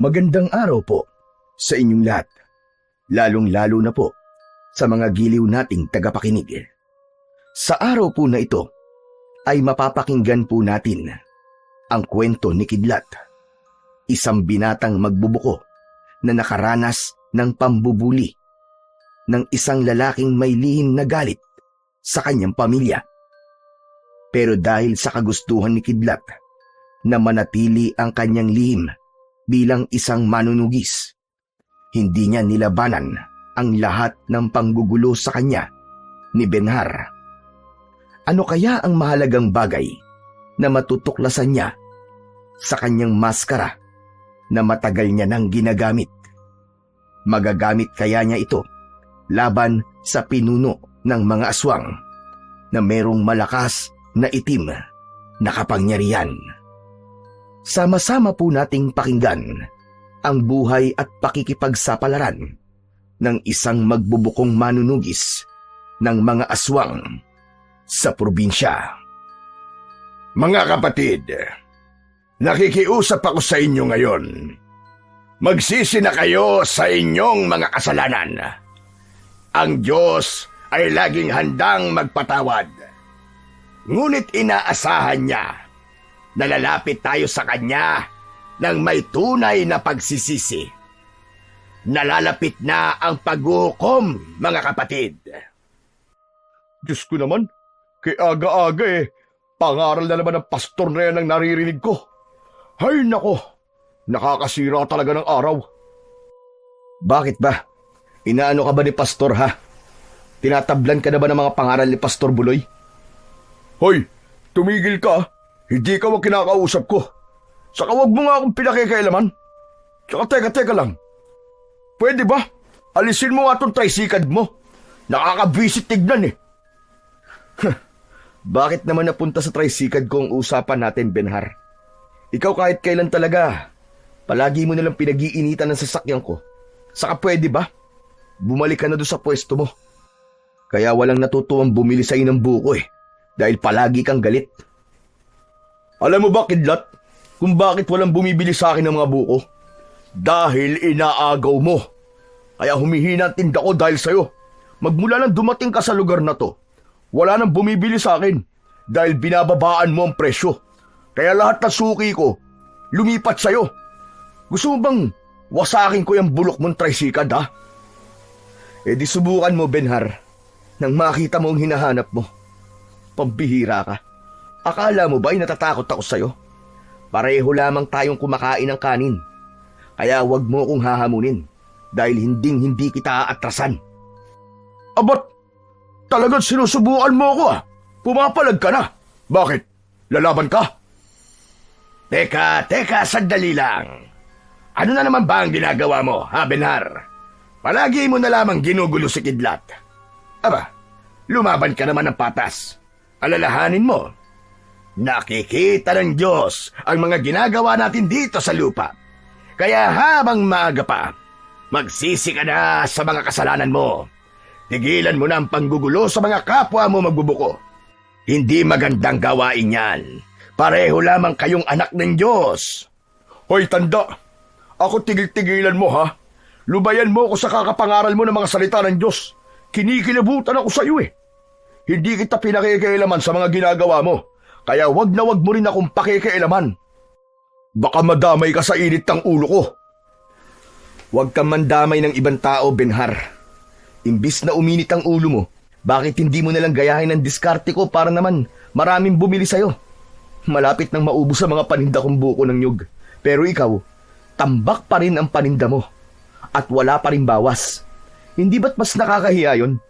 Magandang araw po sa inyong lahat, lalong-lalo na po sa mga giliw nating tagapakinig. Sa araw po na ito ay mapapakinggan po natin ang kwento ni Kidlat, isang binatang magbubuko na nakaranas ng pambubuli ng isang lalaking may lihim na galit sa kanyang pamilya. Pero dahil sa kagustuhan ni Kidlat na manatili ang kanyang lihim bilang isang manunugis, hindi niya nilabanan ang lahat ng panggugulo sa kanya ni Benhar. Ano kaya ang mahalagang bagay na matutuklasan niya sa kanyang maskara na matagal niya nang ginagamit? Magagamit kaya niya ito laban sa pinuno ng mga aswang na merong malakas na itim na kapangyarihan? Sama-sama po nating pakinggan ang buhay at pakikipagsapalaran ng isang magbubukong manunugis ng mga aswang sa probinsya. Mga kapatid, nakikiusap ako sa inyo ngayon. Magsisi na kayo sa inyong mga kasalanan. Ang Diyos ay laging handang magpatawad. Ngunit inaasahan niya na lalapit tayo sa Kanya ng may tunay na pagsisisi. Nalalapit na ang paghukom, mga kapatid. Diyos ko naman, kay aga-aga pangaral na naman ng pastor na yan ang naririnig ko. Hay nako, nakakasira talaga ng araw. Bakit ba? Inaano ka ba ni pastor, ha? Tinatablan ka na ba ng mga pangaral ni Pastor Buloy? Hoy, tumigil ka. Hindi ka ang kinakausap ko. Saka wag mo nga akong pinakikialaman. Saka teka lang. Pwede ba? Alisin mo nga itong tricycad mo. Nakakabwisit tignan Bakit naman napunta sa tricycad ko ang usapan natin, Benhar? Ikaw kahit kailan talaga, palagi mo nalang pinag-iinitan ng sasakyan ko. Saka pwede ba? Bumalik ka na doon sa pwesto mo. Kaya walang natutuwang bumili sa'yo ng buko dahil palagi kang galit. Alam mo ba, Kidlat, kung bakit walang bumibili sa akin ng mga buko? Dahil inaagaw mo. Kaya humihina ang tinda ko dahil sa'yo. Magmula nang dumating ka sa lugar na to, wala nang bumibili sa akin dahil binababaan mo ang presyo. Kaya lahat ng suki ko, lumipat sa'yo. Gusto mo bang wasakin ko yung bulok mong tricycad, ha? Di subukan mo, Benhar, nang makita mo ang hinahanap mo. Pambihira ka. Akala mo ba ay natatakot ako sa'yo? Pareho lamang tayong kumakain ng kanin. Kaya wag mo akong hahamunin dahil hindi kita aatrasan. Abat, talagang sinusubukan mo ako Pumapalag ka na. Bakit? Lalaban ka? Teka, sandali lang. Ano na naman ba ang ginagawa mo, ha, Benhar? Palagi mo na lamang ginugulo si Kidlat. Aba, lumaban ka naman ng patas. Alalahanin mo, nakikita ng Diyos ang mga ginagawa natin dito sa lupa. Kaya habang maaga pa, magsisi ka na sa mga kasalanan mo. Tigilan mo na ang panggugulo sa mga kapwa mo magbubuko. Hindi magandang gawain yan. Pareho lamang kayong anak ng Diyos. Hoy, tanda. Ako tigil-tigilan mo, ha? Lubayan mo ako sa kakapangaral mo ng mga salita ng Diyos. Kinikilabutan ako sa iyo Hindi kita pinakikialaman sa mga ginagawa mo. Kaya wag na wag mo rin akong pakikialaman. Baka madamay ka sa init ng ulo ko. Huwag kang mandamay ng ibang tao, Benhar. Imbis na uminit ang ulo mo, bakit hindi mo nalang gayahin ang diskarte ko para naman maraming bumili sa'yo? Malapit nang maubos sa mga paninda kong buko ng nyug. Pero ikaw, tambak pa rin ang paninda mo. At wala pa rin bawas. Hindi ba't mas nakakahiya yun?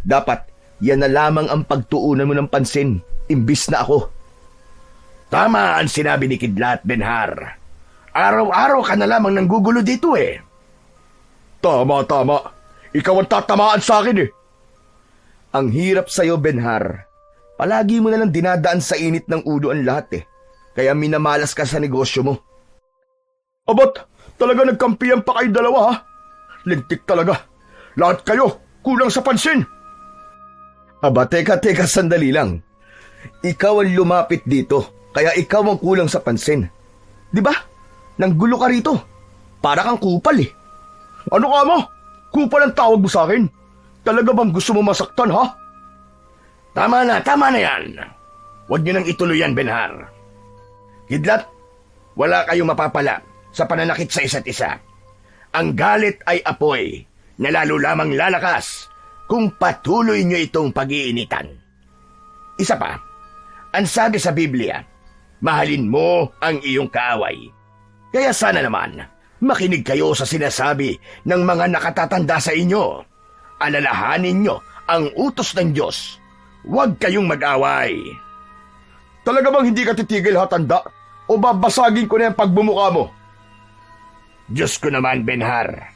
Dapat, yan na lamang ang pagtuunan mo ng pansin, imbis na ako. Tama ang sinabi ni Kidlat, Benhar. Araw-araw ka na lamang nanggugulo dito Tama. Ikaw ang tatamaan sa akin Ang hirap sa'yo, Benhar. Palagi mo nalang dinadaan sa init ng ulo ang lahat Kaya minamalas ka sa negosyo mo. Abat, talaga nagkampihan pa kayo dalawa, ha? Lintik talaga. Lahat kayo, kulang sa pansin. Aba, teka, sandali lang. Ikaw ang lumapit dito, kaya ikaw ang kulang sa pansin. Di ba? Nanggulo ka rito. Para kang kupal eh. Ano ka mo? Kupal ang tawag mo sa akin? Talaga bang gusto mo masaktan, ha? Tama na yan. Huwag niyo nang ituloy yan, Benhar. Kidlat, wala kayong mapapala sa pananakit sa isa't isa. Ang galit ay apoy na lalo lamang lalakas kung patuloy niyo itong pag-iinitan. Isa pa, ang sabi sa Biblia, mahalin mo ang iyong kaaway. Kaya sana naman, makinig kayo sa sinasabi ng mga nakatatanda sa inyo. Alalahanin nyo ang utos ng Diyos. Huwag kayong mag-away. Talaga bang hindi ka titigil, ha, tanda? O babasagin ko na yung pagbumuka mo? Diyos ko naman, Benhar.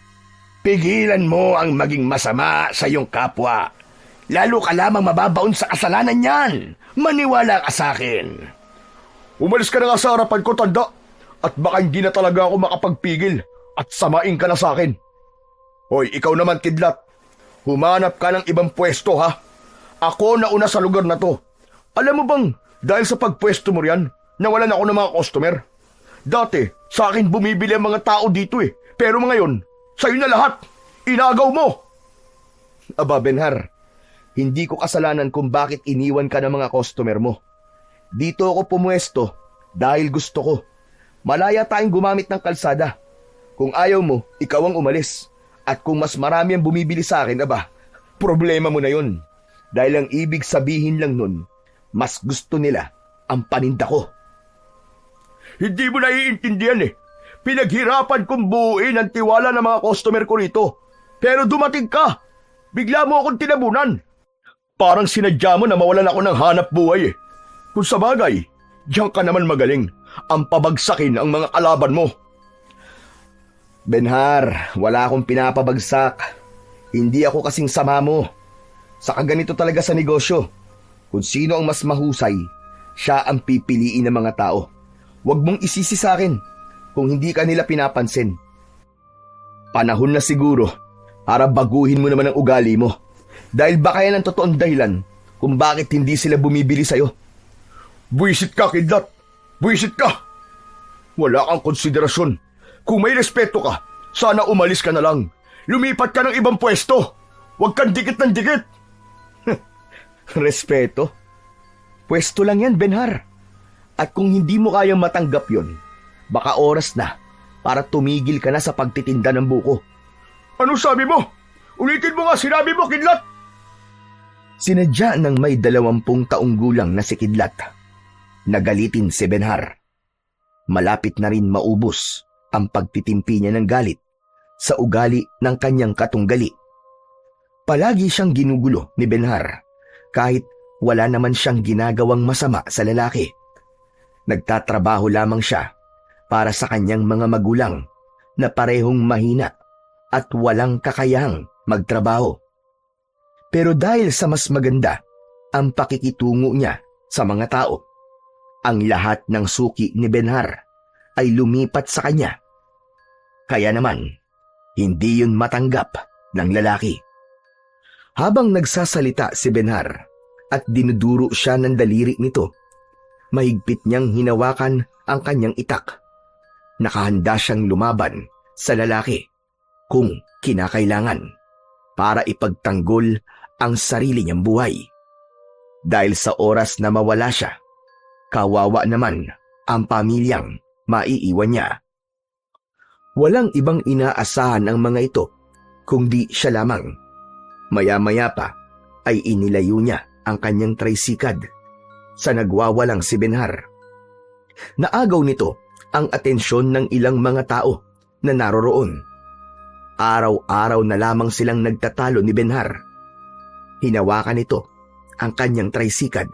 Pigilan mo ang maging masama sa iyong kapwa. Lalo ka lamang mababaon sa kasalanan niyan. Maniwala ka sa akin. Umalis ka na nga sa harapan ko, tanda. At baka hindi na talaga ako makapagpigil at samain ka na sa akin. Hoy, ikaw naman, Kidlat. Humanap ka ng ibang pwesto, ha? Ako na una sa lugar na to. Alam mo bang, dahil sa pagpwesto mo riyan, nawalan ako ng mga customer. Dati, sa akin bumibili ang mga tao dito eh. Pero ngayon, sa'yo na lahat. Inagaw mo. Aba, Benhar, hindi ko kasalanan kung bakit iniwan ka ng mga customer mo. Dito ako pumwesto dahil gusto ko. Malaya tayong gumamit ng kalsada. Kung ayaw mo, ikaw ang umalis. At kung mas marami ang bumibili sa akin, aba, problema mo na yun. Dahil ang ibig sabihin lang nun, mas gusto nila ang paninda ko. Hindi mo naiintindihan eh. Pinaghirapan kong buuin ang tiwala ng mga customer ko rito. Pero dumating ka. Bigla mo akong tinabunan. Parang sinadya mo na mawalan ako ng hanap buhay eh. Kung sa bagay, diyan ka naman magaling. Ang pabagsakin ang mga kalaban mo. Benhar, wala akong pinapabagsak. Hindi ako kasing sama mo. Saka ganito talaga sa negosyo. Kung sino ang mas mahusay, siya ang pipiliin ng mga tao. Huwag mong isisi sa akin kung hindi ka nila pinapansin. Panahon na siguro para baguhin mo naman ang ugali mo. Dahil baka yan ang totoong dahilan kung bakit hindi sila bumibili sa'yo. Buwisit ka, Kidlat! Buwisit ka! Wala kang konsiderasyon. Kung may respeto ka, sana umalis ka na lang. Lumipat ka ng ibang pwesto. Huwag kang dikit ng dikit. Respeto? Pwesto lang yan, Benhar. At kung hindi mo kayang matanggap yon, baka oras na para tumigil ka na sa pagtitinda ng buko. Ano sabi mo? Ulitin mo nga sinabi mo, Kidlat! Sinadya ng may 20 taong gulang na si Kidlat. Nagalitin si Benhar. Malapit na rin maubos ang pagtitimpi niya ng galit sa ugali ng kanyang katunggali. Palagi siyang ginugulo ni Benhar kahit wala naman siyang ginagawang masama sa lalaki. Nagtatrabaho lamang siya para sa kanyang mga magulang na parehong mahina at walang kakayahang magtrabaho. Pero dahil sa mas maganda ang pakikitungo niya sa mga tao, ang lahat ng suki ni Benhar ay lumipat sa kanya. Kaya naman, hindi yun matanggap ng lalaki. Habang nagsasalita si Benhar at dinuduro siya ng daliri nito, mahigpit niyang hinawakan ang kanyang itak. Nakahanda siyang lumaban sa lalaki kung kinakailangan para ipagtanggol ang sarili niyang buhay. Dahil sa oras na mawala siya, kawawa naman ang pamilyang maiiwan niya. Walang ibang inaasahan ang mga ito kundi siya lamang. Maya-maya pa ay inilayo niya ang kanyang tricycad sa nagwawalang si Benhar. Naagaw nito ang atensyon ng ilang mga tao na naroroon. Araw-araw na lamang silang nagtatalo ni Benhar. Hinawakan nito ang kanyang tricycad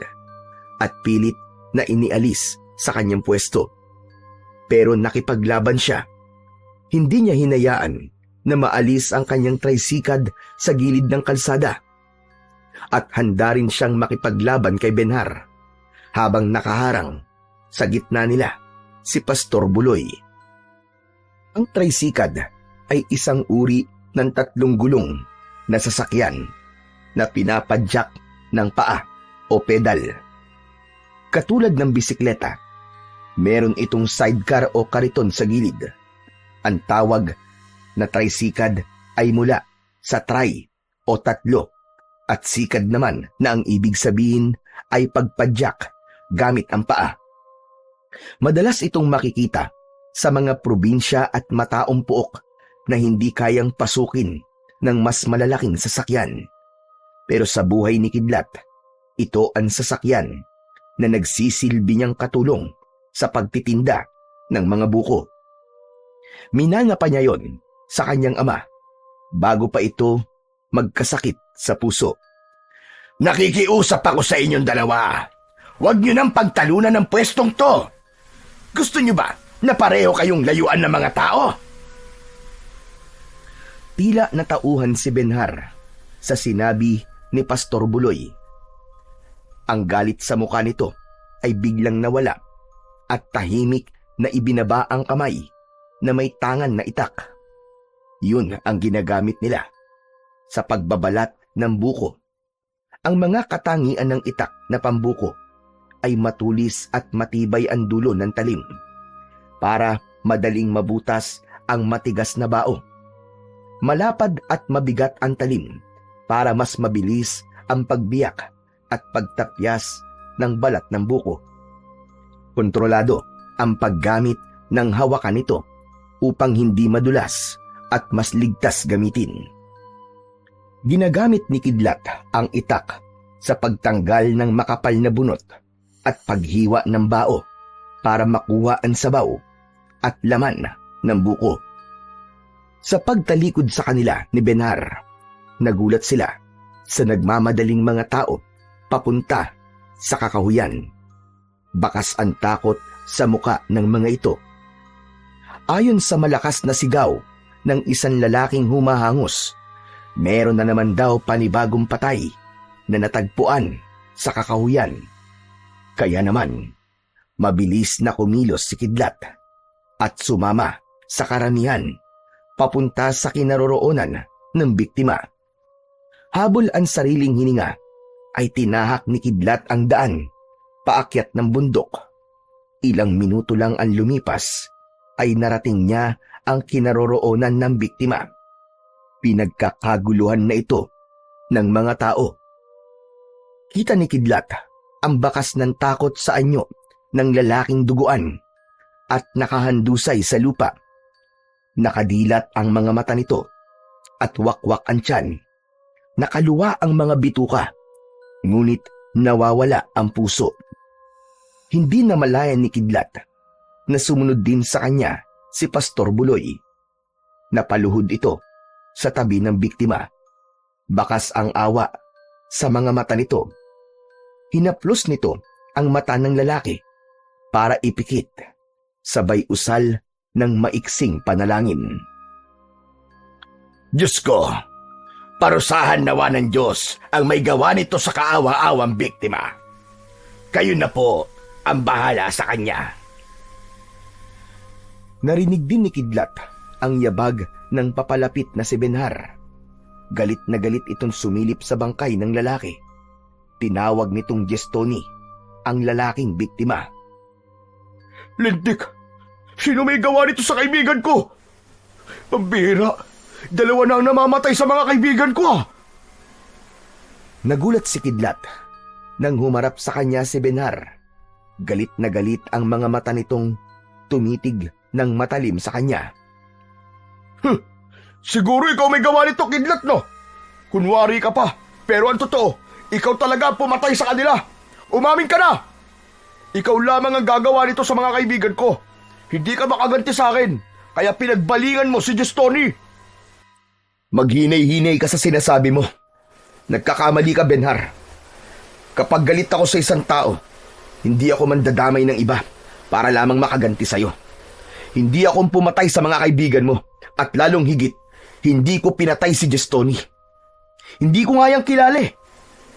at pilit na inialis sa kanyang pwesto. Pero nakipaglaban siya. Hindi niya hinayaan na maalis ang kanyang tricycad sa gilid ng kalsada. At handa rin siyang makipaglaban kay Benhar habang nakaharang sa gitna nila si Pastor Buloy. Ang tricycad ay isang uri ng 3 gulong na sasakyan na pinapadyak ng paa o pedal. Katulad ng bisikleta, meron itong sidecar o kariton sa gilid Ang tawag na trisikad ay mula sa tri o tatlo at sikad naman na ang ibig sabihin ay pagpadyak gamit ang paa. Madalas itong makikita sa mga probinsya at mataong puok na hindi kayang pasukin ng mas malalaking sasakyan. Pero sa buhay ni Kidlat, ito ang sasakyan na nagsisilbi niyang katulong sa pagtitinda ng mga buko. Minana pa niya yon sa kanyang ama bago pa ito magkasakit sa puso. Nakikiusap ako sa inyong dalawa. Huwag niyo nang pagtalunan ng pwestong to. Gusto niyo ba na pareho kayong layuan ng mga tao? Tila natauhan si Benhar sa sinabi ni Pastor Buloy. Ang galit sa mukha nito ay biglang nawala at tahimik na ibinaba ang kamay na may tangan na itak. Yun ang ginagamit nila sa pagbabalat ng buko. Ang mga katangian ng itak na pambuko ay matulis at matibay ang dulo ng talim para madaling mabutas ang matigas na bao. Malapad at mabigat ang talim para mas mabilis ang pagbiyak at pagtapyas ng balat ng buko. Kontrolado ang paggamit ng hawakan nito upang hindi madulas at mas ligtas gamitin. Ginagamit ni Kidlat ang itak sa pagtanggal ng makapal na bunot at paghiwa ng bao para makuha ang sabaw at laman ng buko. Sa pagtalikod sa kanila ni Benhar, nagulat sila sa nagmamadaling mga tao papunta sa kakahuyan. Bakas ang takot sa muka ng mga ito. Ayon sa malakas na sigaw ng isang lalaking humahangos, meron na naman daw panibagong patay na natagpuan sa kakahuyan. Kaya naman, mabilis na kumilos si Kidlat at sumama sa karamihan papunta sa kinaroroonan ng biktima. Habol ang sariling hininga, ay tinahak ni Kidlat ang daan paakyat ng bundok. Ilang minuto lang ang lumipas, ay narating niya ang kinaroroonan ng biktima. Pinagkakaguluhan na ito ng mga tao. Kita ni Kidlat ang bakas ng takot sa anyo ng lalaking duguan at nakahandusay sa lupa. Nakadilat ang mga mata nito at wakwak ang tiyan. Nakaluwa ang mga bituka, ngunit nawawala ang puso. Hindi na malaya ni Kidlat na sumunod din sa kanya si Pastor Buloy. Napaluhod ito sa tabi ng biktima. Bakas ang awa sa mga mata nito. Hinaplos nito ang mata ng lalaki para ipikit, sabay usal ng maiksing panalangin. Diyos ko, parusahan nawa ng Diyos ang may gawa nito sa kaawa-awang biktima. Kayo na po ang bahala sa kanya. Narinig din ni Kidlat ang yabag ng papalapit na si Benhar. Galit na galit itong sumilip sa bangkay ng lalaki. Tinawag nitong Gestoni ang lalaking biktima. Lintik! Sino may gawa nito sa kaibigan ko? Pambihira! Dalawa na ang namamatay sa mga kaibigan ko! Nagulat si Kidlat nang humarap sa kanya si Benhar. Galit na galit ang mga mata nitong tumitig ng matalim sa kanya. Siguro ikaw may gawa nito, Kidlat, no? Kunwari ka pa, pero ang totoo, ikaw talaga ang pumatay sa kanila. Umamin ka na! Ikaw lamang ang gagawa nito sa mga kaibigan ko. Hindi ka makaganti sa akin, kaya pinagbalingan mo si Gestoni. Maghinay-hinay ka sa sinasabi mo. Nagkakamali ka, Benhar. Kapag galit ako sa isang tao, hindi ako mandadamay ng iba para lamang makaganti sa'yo. Hindi ako pumatay sa mga kaibigan mo at lalong higit, hindi ko pinatay si Gestoni. Hindi ko nga yang kilala eh.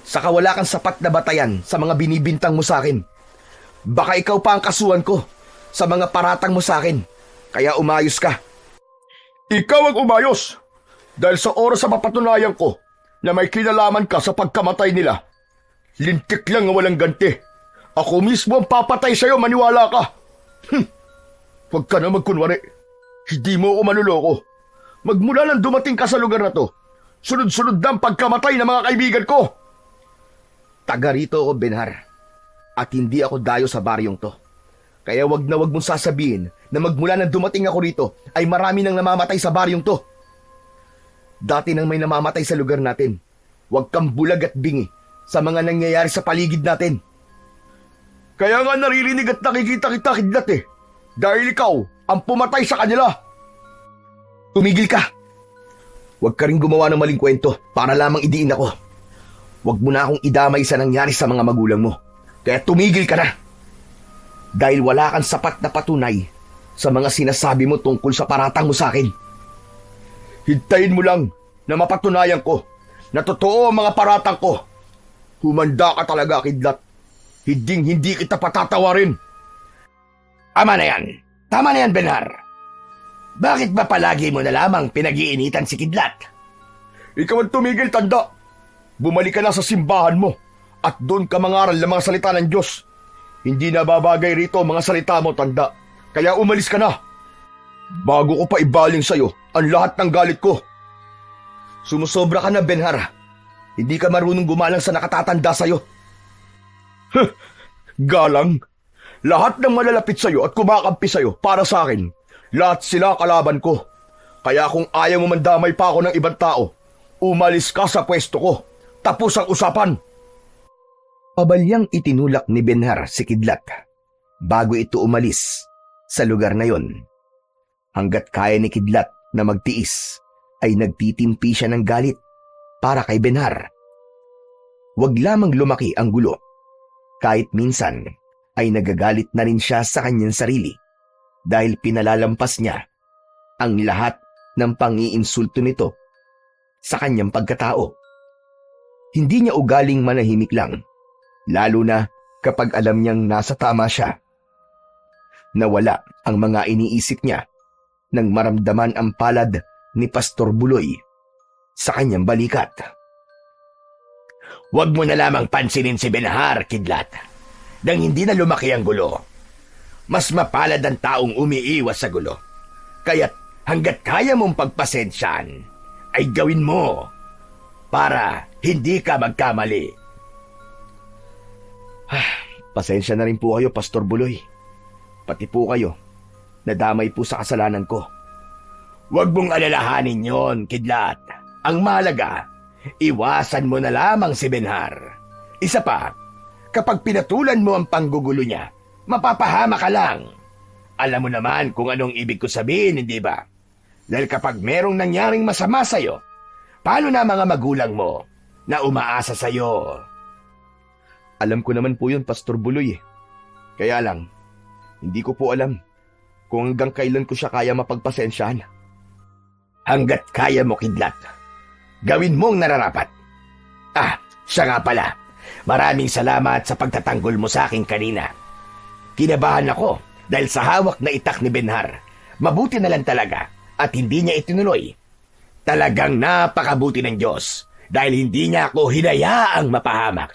Saka wala kang sapat na batayan sa mga binibintang mo sa akin. Baka ikaw pa ang kasuhan ko sa mga paratang mo sa akin, kaya umayos ka. Ikaw ang umayos dahil sa oras sa mapatunayan ko na may kinalaman ka sa pagkamatay nila. Lintik lang ang walang ganti. Ako mismo ang papatay sa'yo, maniwala ka. Huwag ka na magkunwari. Hindi mo ako manuloko. Magmula nang dumating ka sa lugar na to, sunod-sunod na ang pagkamatay ng mga kaibigan ko. Taga rito ako, Benhar. At hindi ako dayo sa baryong to. Kaya wag na wag mong sasabihin na magmula nang dumating ako rito ay marami nang namamatay sa baryong to. Dati nang may namamatay sa lugar natin. Huwag kang bulag at bingi sa mga nangyayari sa paligid natin. Kaya nga naririnig at nakikita kita, Kidlat eh. Dahil ikaw ang pumatay sa kanila. Tumigil ka! Huwag ka rin gumawa ng maling kwento para lamang idiin ako. Huwag mo na akong idamay sa nangyari sa mga magulang mo. Kaya tumigil ka na! Dahil wala kang sapat na patunay sa mga sinasabi mo tungkol sa paratang mo sa akin. Hintayin mo lang na mapatunayan ko na totoo ang mga paratang ko. Humanda ka talaga, Kidlat. Hindi kita patatawarin. Ama na yan. Tama na yan, Benhar. Bakit ba palagi mo na lamang pinag-iinitan si Kidlat? Ikaw ang tumigil, tanda. Bumalik ka na sa simbahan mo at doon ka mangaral ng mga salita ng Diyos. Hindi na babagay rito ang mga salita mo, tanda. Kaya umalis ka na. Bago ko pa ibaling sa'yo ang lahat ng galit ko. Sumusobra ka na, Benhar. Hindi ka marunong gumalang sa nakatatanda sa'yo. Galang? Lahat ng malalapit sa'yo at kumakampi sa'yo para sa akin, lahat sila kalaban ko. Kaya kung ayaw mo mandamay pa ako ng ibang tao, umalis ka sa pwesto ko. Tapos ang usapan. Pabalyang itinulak ni Benhar si Kidlat bago ito umalis sa lugar na yon. Hanggat kaya ni Kidlat na magtiis, ay nagtitimpi siya ng galit para kay Benhar. Huwag lamang lumaki ang gulo. Kahit minsan ay nagagalit na rin siya sa kanyang sarili dahil pinalalampas niya ang lahat ng pang-iinsulto nito sa kanyang pagkatao. Hindi niya ugaling manahimik lang, lalo na kapag alam niyang nasa tama siya. Nawala ang mga iniisip niya nang maramdaman ang palad ni Pastor Buloy sa kanyang balikat. Huwag mo na lamang pansinin si Benhar, Kidlat. Nang hindi na lumaki ang gulo. Mas mapalad ang taong umiiwas sa gulo. Kaya't hanggat kaya mong pagpasensyaan, ay gawin mo para hindi ka magkamali. Pasensya na rin po kayo, Pastor Buloy. Pati po kayo, nadamay po sa kasalanan ko. Huwag mong alalahanin yon, Kidlat. Ang mahalaga, iwasan mo na lamang si Benhar. Isa pa, kapag pinatulan mo ang panggugulo niya, mapapahama ka lang. Alam mo naman kung anong ibig ko sabihin, hindi ba? Dahil kapag merong nangyaring masama sa'yo, paano na mga magulang mo na umaasa sa'yo? Alam ko naman po yun, Pastor Buloy. Kaya lang, hindi ko po alam kung hanggang kailan ko siya kaya mapagpasensyahan. Hanggat kaya mo, Kidlat, gawin mong nararapat. Siya nga pala. Maraming salamat sa pagtatanggol mo sa akin kanina. Kinabahan ako dahil sa hawak na itak ni Benhar. Mabuti na lang talaga at hindi niya itinuloy. Talagang napakabuti ng Diyos dahil hindi niya ako hinayaang mapahamak.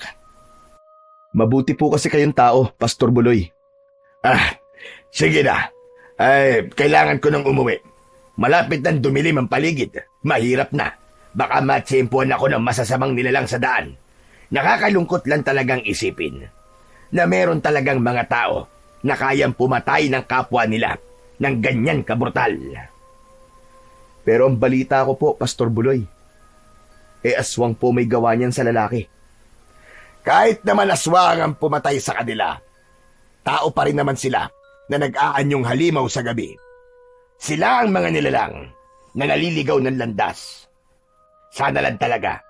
Mabuti po kasi kayong tao, Pastor Buloy. Sige na. Kailangan ko nang umuwi. Malapit nang dumilim ang paligid. Mahirap na. Baka matsempuan ako ng masasamang nilalang sa daan. Nakakalungkot lang talagang isipin na meron talagang mga tao na kayang pumatay ng kapwa nila ng ganyan kabrutal. Pero ang balita ko po, Pastor Buloy, aswang po may gawa niyan sa lalaki. Kahit naman aswang ang pumatay sa kanila, tao pa rin naman sila na nag-aanyong halimaw sa gabi. Sila ang mga nilalang na naliligaw ng landas. Sana lang talaga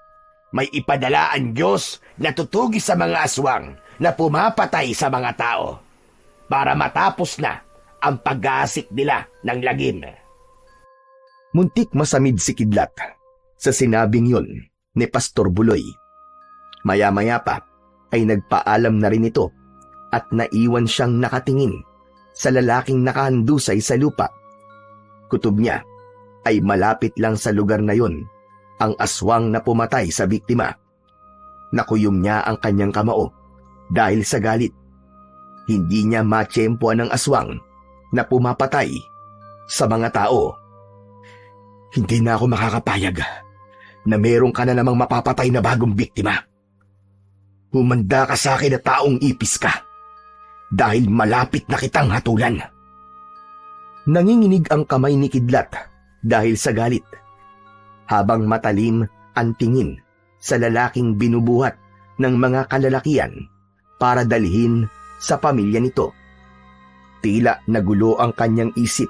may ipadala ang Diyos na tutugi sa mga aswang na pumapatay sa mga tao para matapos na ang pag-aasik nila ng lagim. Muntik masamid si Kidlat sa sinabing yon ni Pastor Buloy. Maya-maya pa ay nagpaalam na rin ito at naiwan siyang nakatingin sa lalaking nakahandusay sa lupa. Kutob niya ay malapit lang sa lugar na yon ang aswang na pumatay sa biktima. Nakuyom niya ang kanyang kamao dahil sa galit. Hindi niya matsyempoan ang aswang na pumapatay sa mga tao. Hindi na ako makakapayag na meron ka na namang mapapatay na bagong biktima. Humanda ka sa akin na taong ipis ka dahil malapit na kitang hatulan. Nanginginig ang kamay ni Kidlat dahil sa galit, habang matalim ang tingin sa lalaking binubuhat ng mga kalalakian para dalhin sa pamilya nito. Tila nagulo ang kanyang isip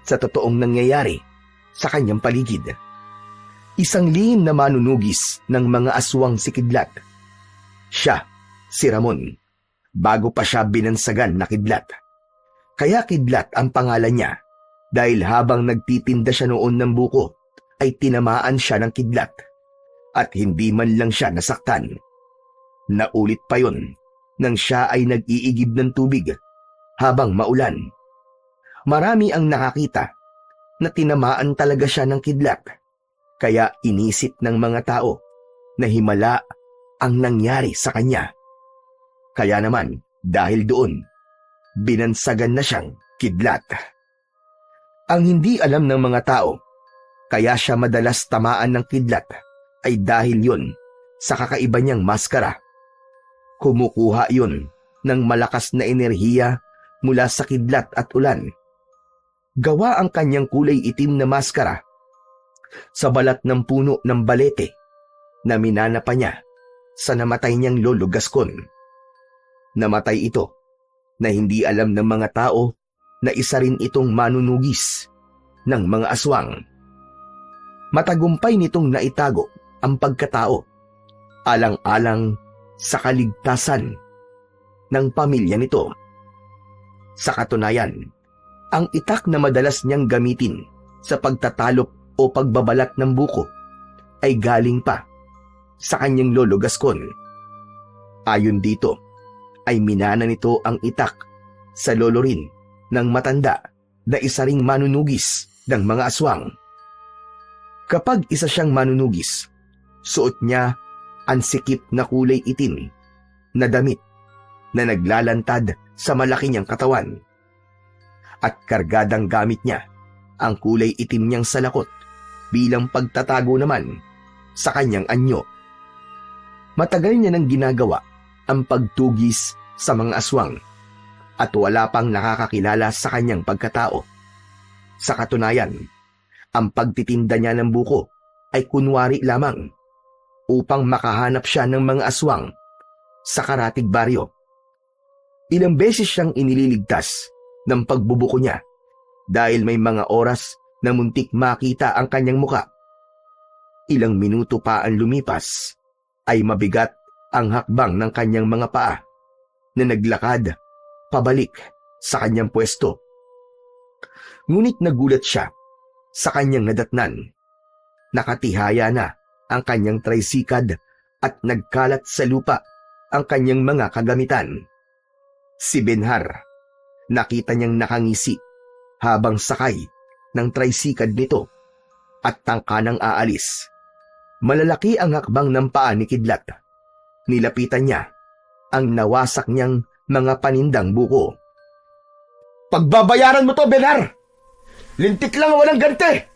sa totoong nangyayari sa kanyang paligid. Isang lihim na manunugis ng mga aswang si Kidlat. Siya, si Ramon, bago pa siya binansagan na Kidlat. Kaya Kidlat ang pangalan niya dahil habang nagtitinda siya noon ng buko ay tinamaan siya ng kidlat at hindi man lang siya nasaktan. Naulit pa yon nang siya ay nag-iigib ng tubig habang maulan. Marami ang nakakita na tinamaan talaga siya ng kidlat, kaya inisip ng mga tao na himala ang nangyari sa kanya. Kaya naman dahil doon, binansagan na siyang kidlat. Ang hindi alam ng mga tao kaya siya madalas tamaan ng kidlat ay dahil yun sa kakaiba niyang maskara. Kumukuha yun ng malakas na enerhiya mula sa kidlat at ulan. Gawa ang kanyang kulay itim na maskara sa balat ng puno ng balete na minana pa niya sa namatay niyang lolo Gascon. Namatay ito na hindi alam ng mga tao na isa rin itong manunugis ng mga aswang. Matagumpay nitong naitago ang pagkatao, alang-alang sa kaligtasan ng pamilya nito. Sa katunayan, ang itak na madalas niyang gamitin sa pagtatalop o pagbabalat ng buko ay galing pa sa kanyang lolo Gascon. Ayon dito, ay minana nito ang itak sa lolo rin ng matanda na isa ring manunugis ng mga aswang. Kapag isa siyang manunugis, suot niya ang sikip na kulay itim na damit na naglalantad sa malaki niyang katawan. At kargadang gamit niya ang kulay itim niyang salakot bilang pagtatago naman sa kanyang anyo. Matagal niya nang ginagawa ang pagtugis sa mga aswang at wala pang nakakakilala sa kanyang pagkatao. Sa katunayan, ang pagtitinda niya ng buko ay kunwari lamang upang makahanap siya ng mga aswang sa karatig baryo. Ilang beses siyang inililigtas ng pagbubuko niya dahil may mga oras na muntik makita ang kanyang muka. Ilang minuto pa ang lumipas ay mabigat ang hakbang ng kanyang mga paa na naglakad pabalik sa kanyang pwesto. Ngunit nagulat siya sa kanyang nadatnan. Nakatihaya na ang kanyang tricycad at nagkalat sa lupa ang kanyang mga kagamitan. Si Benhar, nakita niyang nakangisi habang sakay ng tricycad nito at tangka ng aalis. Malalaki ang hakbang ng paa ni Kidlat. Nilapitan niya ang nawasak niyang mga panindang buko. Pagbabayaran mo to, Benhar! Lintik lang, walang gante!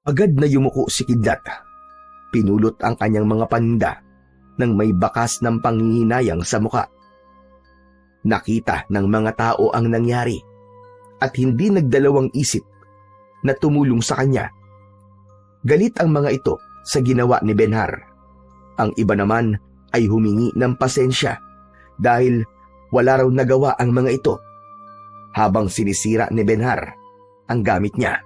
Agad na yumuko si Kidlat. Pinulot ang kanyang mga paninda nang may bakas ng panghihinayang sa muka. Nakita ng mga tao ang nangyari at hindi nagdalawang isip na tumulong sa kanya. Galit ang mga ito sa ginawa ni Benhar. Ang iba naman ay humingi ng pasensya dahil wala raw nagawa ang mga ito habang sinisira ni Benhar ang gamit niya.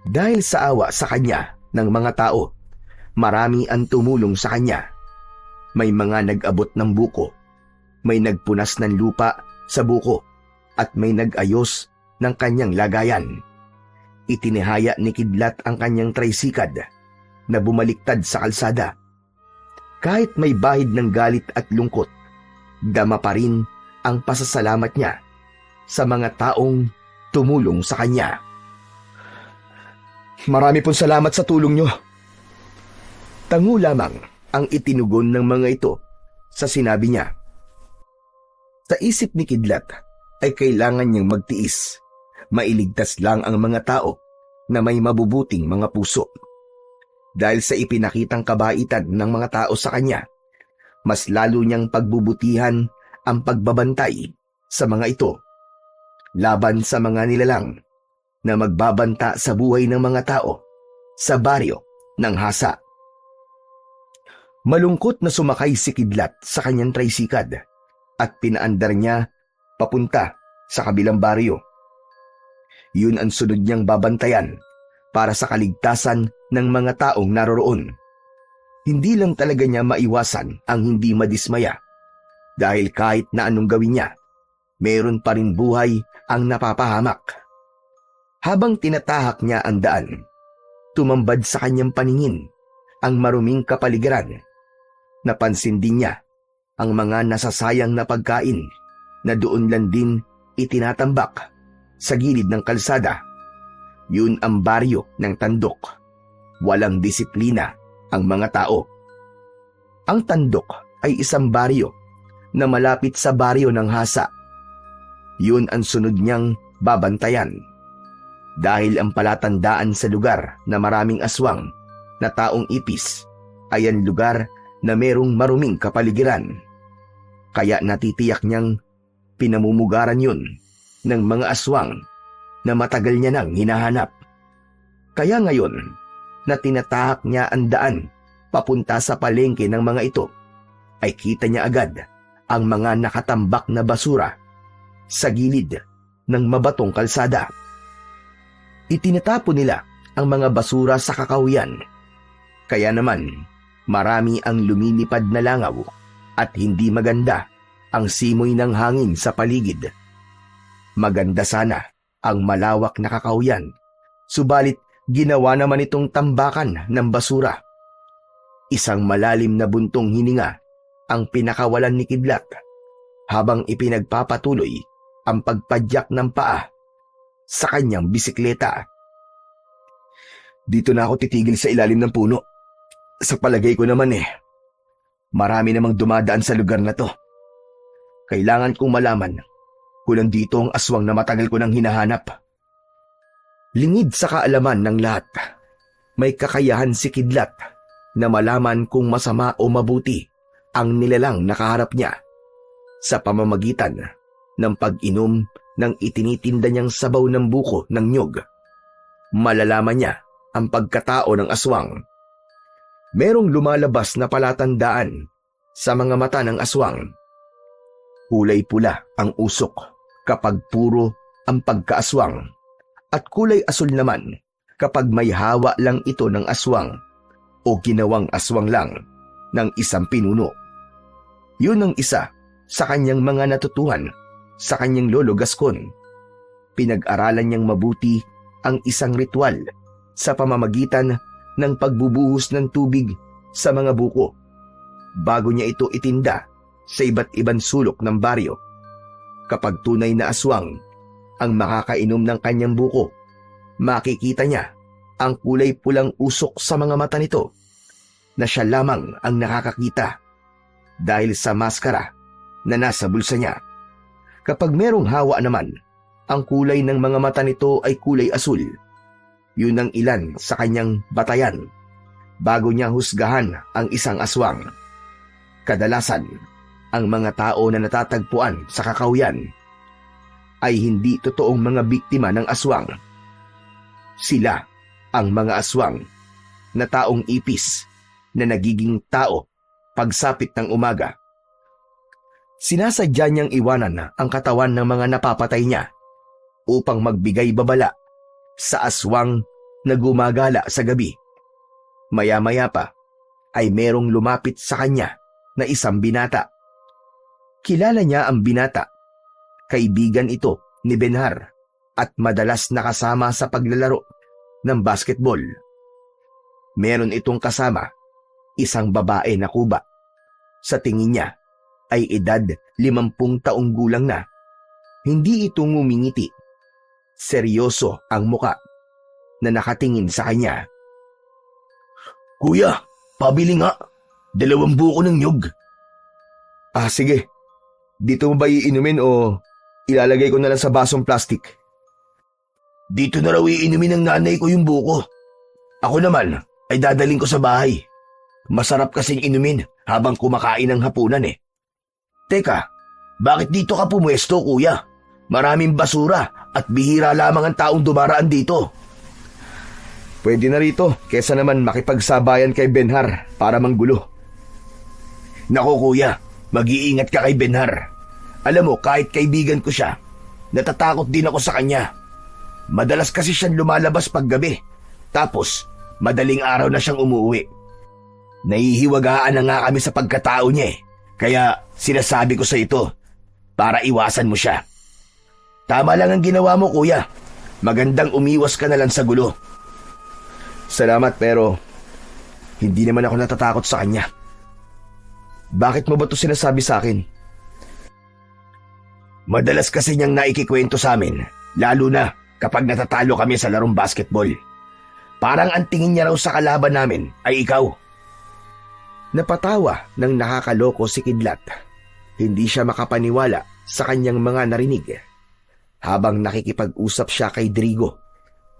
Dahil sa awa sa kanya ng mga tao, marami ang tumulong sa kanya. May mga nag-abot ng buko, may nagpunas ng lupa sa buko, at may nag-ayos ng kanyang lagayan. Itinihaya ni Kidlat ang kanyang tricycad na bumaliktad sa kalsada. Kahit may bahid ng galit at lungkot, dama pa rin ang pasasalamat niya sa mga taong tumulong sa kanya. Marami pong salamat sa tulong nyo. Tango lamang ang itinugon ng mga ito sa sinabi niya. Sa isip ni Kidlat ay kailangan niyang magtiis. Mailigtas lang ang mga tao na may mabubuting mga puso. Dahil sa ipinakitang kabaitan ng mga tao sa kanya, mas lalo niyang pagbubutihan ang pagbabantay sa mga ito laban sa mga nilalang na magbabanta sa buhay ng mga tao sa baryo ng Hasa. Malungkot na sumakay si Kidlat sa kanyang tricycad at pinaandar niya papunta sa kabilang baryo. Yun ang sunod niyang babantayan para sa kaligtasan ng mga taong naroroon. Hindi lang talaga niya maiwasan ang hindi madismaya dahil kahit na anong gawin niya, meron pa rin buhay ang napapahamak. Habang tinatahak niya ang daan, tumambad sa kanyang paningin ang maruming kapaligiran. Napansin din niya ang mga nasasayang na pagkain na doon lang din itinatambak sa gilid ng kalsada. Yun ang baryo ng Tandok. Walang disiplina ang mga tao. Ang Tandok ay isang baryo na malapit sa baryo ng Hasa. Yun ang sunod niyang babantayan. Dahil ang palatandaan sa lugar na maraming aswang na taong ipis ay ang lugar na merong maruming kapaligiran. Kaya natitiyak niyang pinamumugaran yun ng mga aswang na matagal niya nang hinahanap. Kaya ngayon na tinatahak niya ang daan papunta sa palengke ng mga ito, ay kita niya agad ang mga nakatambak na basura sa gilid ng mabatong kalsada. Itinatapon nila ang mga basura sa kakahuyan. Kaya naman, marami ang lumilipad na langaw at hindi maganda ang simoy ng hangin sa paligid. Maganda sana ang malawak na kakahuyan, subalit ginawa naman itong tambakan ng basura. Isang malalim na buntong hininga ang pinakawalan ni Kidlat habang ipinagpapatuloy ang pagpadyak ng paa sa kanyang bisikleta. Dito na ako titigil sa ilalim ng puno. Sa palagay ko naman marami namang dumadaan sa lugar na to. Kailangan kong malaman kung nandito ang aswang na matagal ko nang hinahanap. Lingid sa kaalaman ng lahat, may kakayahan si Kidlat na malaman kung masama o mabuti ang nilalang nakaharap niya sa pamamagitan ng pag-inom ng itinitinda niyang sabaw ng buko ng nyog. Malalaman niya ang pagkatao ng aswang. Merong lumalabas na palatandaan sa mga mata ng aswang. Kulay pula ang usok kapag puro ang pagkaaswang at kulay asul naman kapag may hawa lang ito ng aswang o ginawang aswang lang ng isang pinuno. Yun ang isa sa kanyang mga natutuhan sa kanyang lolo Gascon. Pinag-aralan niyang mabuti ang isang ritual sa pamamagitan ng pagbubuhos ng tubig sa mga buko bago niya ito itinda sa iba't ibang sulok ng baryo. Kapag tunay na aswang ang makakainom ng kanyang buko, makikita niya ang kulay pulang usok sa mga mata nito na siya lamang ang nakakakita dahil sa maskara na nasa bulsa niya. Kapag merong hawa naman, ang kulay ng mga mata nito ay kulay asul. Yun ang ilan sa kanyang batayan bago niya husgahan ang isang aswang. Kadalasan, ang mga tao na natatagpuan sa kakahuyan ay hindi totoong mga biktima ng aswang. Sila ang mga aswang na taong ipis na nagiging tao pagsapit ng umaga. Sinasadya niyang iwanan ang katawan ng mga napapatay niya upang magbigay babala sa aswang na gumagala sa gabi. Maya-maya pa ay merong lumapit sa kanya na isang binata. Kilala niya ang binata. Kaibigan ito ni Benhar at madalas nakasama sa paglalaro ng basketball. Meron itong kasama, isang babae na kuba. Sa tingin niya ay edad 50 taong gulang na. Hindi ito ngumingiti. Seryoso ang muka na nakatingin sa kanya. Kuya, pabili nga. 2 buko ng nyog. Sige. Dito mo ba iinumin o ilalagay ko na lang sa basong plastik. Dito na raw iinumin ng nanay ko yung buko. Ako naman ay dadaling ko sa bahay. Masarap kasing inumin habang kumakain ng hapunan eh. Teka, bakit dito ka pumuesto, kuya? Maraming basura at bihira lamang ang taong dumaraan dito. Pwede na rito, kesa naman makipagsabayan kay Benhar para manggulo. Nako kuya, mag-iingat ka kay Benhar. Alam mo, kahit kaibigan ko siya, natatakot din ako sa kanya. Madalas kasi siyang lumalabas paggabi. Tapos, madaling araw na siyang umuwi. Nahihiwagaan na nga kami sa pagkatao niya eh. Kaya sinasabi ko sa ito, para iwasan mo siya. Tama lang ang ginawa mo, kuya. Magandang umiwas ka na lang sa gulo. Salamat, pero hindi naman ako natatakot sa kanya. Bakit mo ba ito sinasabi sa akin? Madalas kasi niyang naikikwento sa amin, lalo na kapag natatalo kami sa larong basketball. Parang ang tingin niya raw sa kalaban namin ay ikaw. Napatawa ng nakakaloko si Kidlat. Hindi siya makapaniwala sa kanyang mga narinig. Habang nakikipag-usap siya kay Drigo,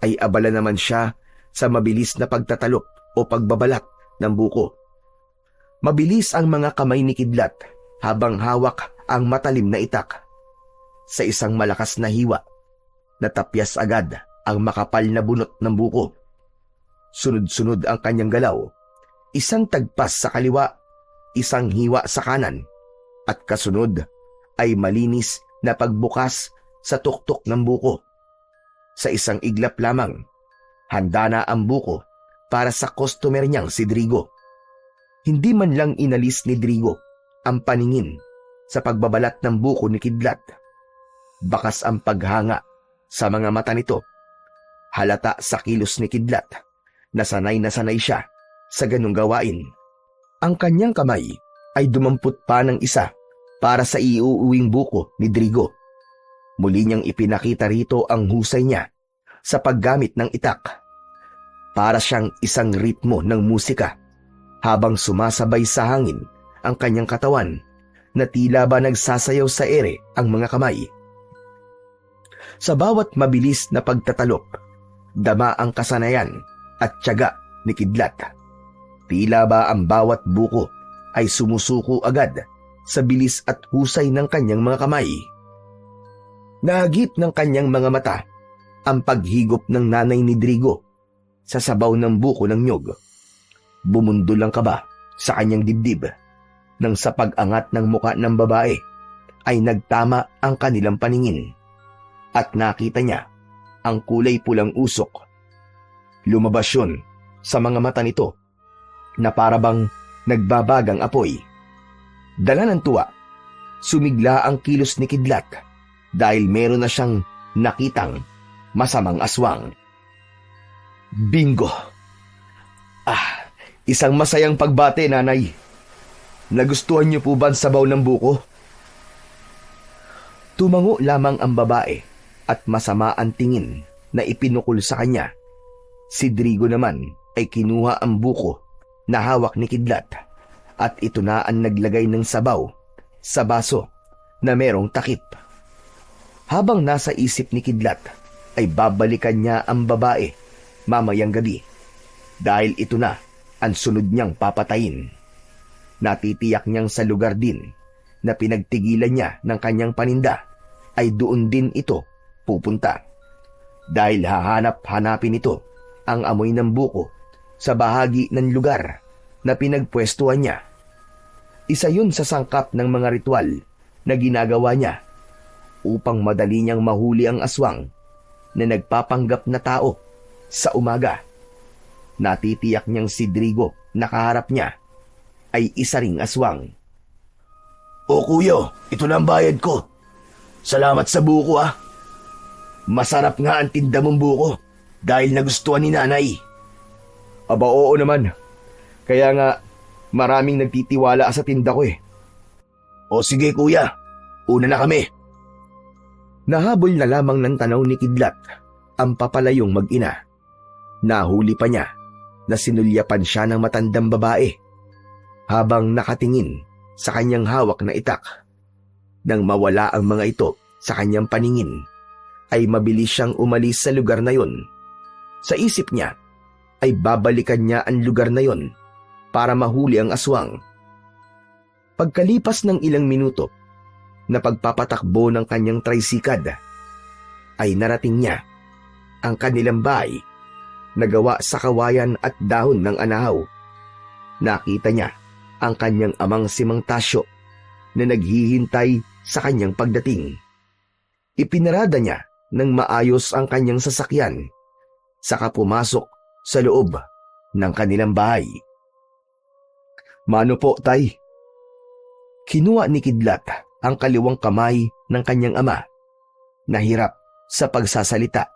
ay abala naman siya sa mabilis na pagtatalok o pagbabalat ng buko. Mabilis ang mga kamay ni Kidlat habang hawak ang matalim na itak. Sa isang malakas na hiwa, natapyas agad ang makapal na bunot ng buko. Sunod-sunod ang kanyang galaw, isang tagpas sa kaliwa, isang hiwa sa kanan, at kasunod ay malinis na pagbukas sa tuktok ng buko. Sa isang iglap lamang, handa na ang buko para sa customer niyang si Drigo. Hindi man lang inalis ni Drigo ang paningin sa pagbabalat ng buko ni Kidlat. Bakas ang paghanga sa mga mata nito. Halata sa kilos ni Kidlat na sanay siya sa ganung gawain. Ang kanyang kamay ay dumampot pa ng isa para sa iuuwing buko ni Drigo. Muli niyang ipinakita rito ang husay niya sa paggamit ng itak. Para siyang isang ritmo ng musika habang sumasabay sa hangin ang kanyang katawan na tila ba nagsasayaw sa ere ang mga kamay. Sa bawat mabilis na pagtatalok, dama ang kasanayan at tiyaga ni Kidlat. Tila ba ang bawat buko ay sumusuko agad sa bilis at husay ng kanyang mga kamay. Nahagip ng kanyang mga mata ang paghigop ng nanay ni Drigo sa sabaw ng buko ng nyog. Bumundol ang kaba sa kanyang dibdib nang sa pag-angat ng muka ng babae ay nagtama ang kanilang paningin at nakita niya ang kulay pulang usok. Lumabas yun sa mga mata nito na parabang nagbabagang apoy. Dala ng tuwa, sumigla ang kilos ni Kidlat dahil meron na siyang nakitang masamang aswang. Bingo! Isang masayang pagbate, nanay. Nagustuhan niyo po ba ang sabaw ng buko? Tumango lamang ang babae at masama ang tingin na ipinukol sa kanya. Si Drigo naman ay kinuha ang buko na hawak ni Kidlat at ito na ang naglagay ng sabaw sa baso na merong takip. Habang nasa isip ni Kidlat ay babalikan niya ang babae mamayang gabi dahil ito na ang sunod niyang papatayin. Natitiyak niyang sa lugar din na pinagtigilan niya ng kanyang paninda ay doon din ito pupunta dahil hahanap-hanapin ito ang amoy ng buko sa bahagi ng lugar na pinagpwestuhan niya. Isa yun sa sangkap ng mga ritual na ginagawa niya upang madali niyang mahuli ang aswang na nagpapanggap na tao sa umaga. Natitiyak niyang si Drigo na kaharap niya ay isa ring aswang. O kuya, ito na ang bayad ko. Salamat sa buko ah. Masarap nga ang tinda mong buko dahil nagustuhan ni nanay. Aba oo naman. Kaya nga maraming nagtitiwala sa tinda ko eh. O sige kuya, una na kami. Nahabol na lamang ng tanaw ni Kidlat ang papalayong mag-ina. Nahuli pa niya na sinulyapan siya ng matandang babae habang nakatingin sa kanyang hawak na itak. Nang mawala ang mga ito, sa kanyang paningin, ay mabilis siyang umalis sa lugar na yon. Sa isip niya, ay babalikan niya ang lugar na yon para mahuli ang aswang. Pagkalipas ng ilang minuto na pagpapatakbo ng kanyang tricycad, ay narating niya ang kanilang bahay na gawa sa kawayan at dahon ng anahaw. Nakita niya ang kanyang amang si Mang Tasyo na naghihintay sa kanyang pagdating. Ipinarada niya ng maayos ang kanyang sasakyan, saka pumasok sa loob ng kanilang bahay. "Mano po, tay?" Kinuha ni Kidlat ang kaliwang kamay ng kanyang ama, na hirap sa pagsasalita.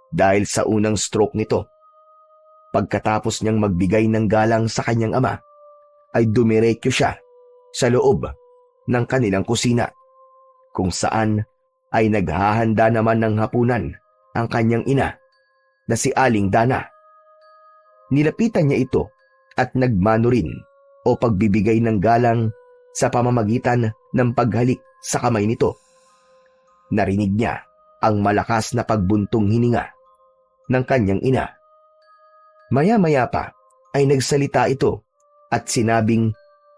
Dahil sa unang stroke nito, pagkatapos niyang magbigay ng galang sa kanyang ama, ay dumiretso siya sa loob ng kanilang kusina, kung saan ay naghahanda naman ng hapunan ang kanyang ina na si Aling Dana. Nilapitan niya ito at nagmano rin o pagbibigay ng galang sa pamamagitan ng paghalik sa kamay nito. Narinig niya ang malakas na pagbuntong hininga ng kanyang ina. Maya-maya pa ay nagsalita ito at sinabing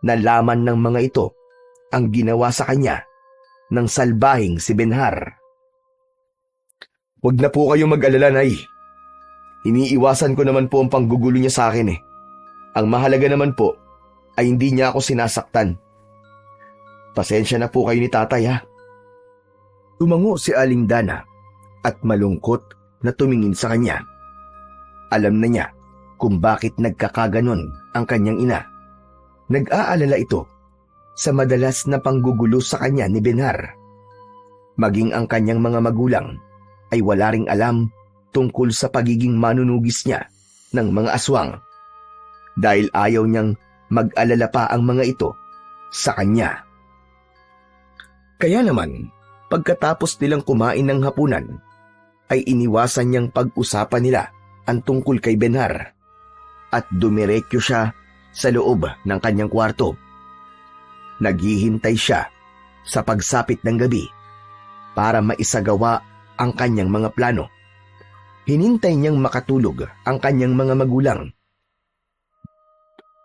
nalaman ng mga ito ang ginawa sa kanya ng salbahing si Benhar. "Huwag na po kayong mag-alala, Nay. Iniiwasan ko naman po ang panggugulo niya sa akin eh. Ang mahalaga naman po ay hindi niya ako sinasaktan. Pasensya na po kayo ni tatay, ha." Tumango si Aling Dana at malungkot na tumingin sa kanya. Alam na niya kung bakit nagkakaganon ang kanyang ina. Nag-aalala ito sa madalas na panggugulo sa kanya ni Benhar. Maging ang kanyang mga magulang ay wala ring alam tungkol sa pagiging manunugis niya ng mga aswang, dahil ayaw niyang mag-alala pa ang mga ito sa kanya. Kaya naman, pagkatapos nilang kumain ng hapunan, ay iniwasan niyang pag-usapan nila ang tungkol kay Benhar at dumiretso siya sa loob ng kanyang kwarto. Naghihintay siya sa pagsapit ng gabi para maisagawa ang kanyang mga plano. Hinintay niyang makatulog ang kanyang mga magulang.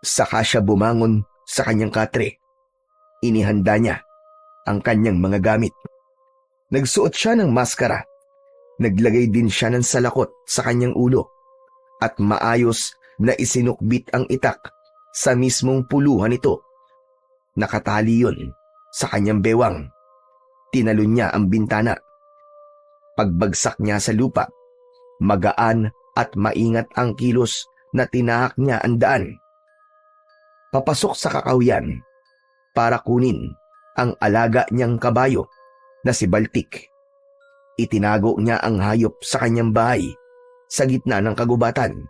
Saka siya bumangon sa kanyang katre. Inihanda niya ang kanyang mga gamit. Nagsuot siya ng maskara. Naglagay din siya ng salakot sa kanyang ulo at maayos na isinukbit ang itak sa mismong puluhan nito. Nakatali yun sa kanyang bewang. Tinalon niya ang bintana. Pagbagsak niya sa lupa, magaan at maingat ang kilos na tinahak niya ang daan. Papasok sa kakahuyan para kunin ang alaga niyang kabayo na si Baltik. Itinago niya ang hayop sa kanyang bahay sa gitna ng kagubatan.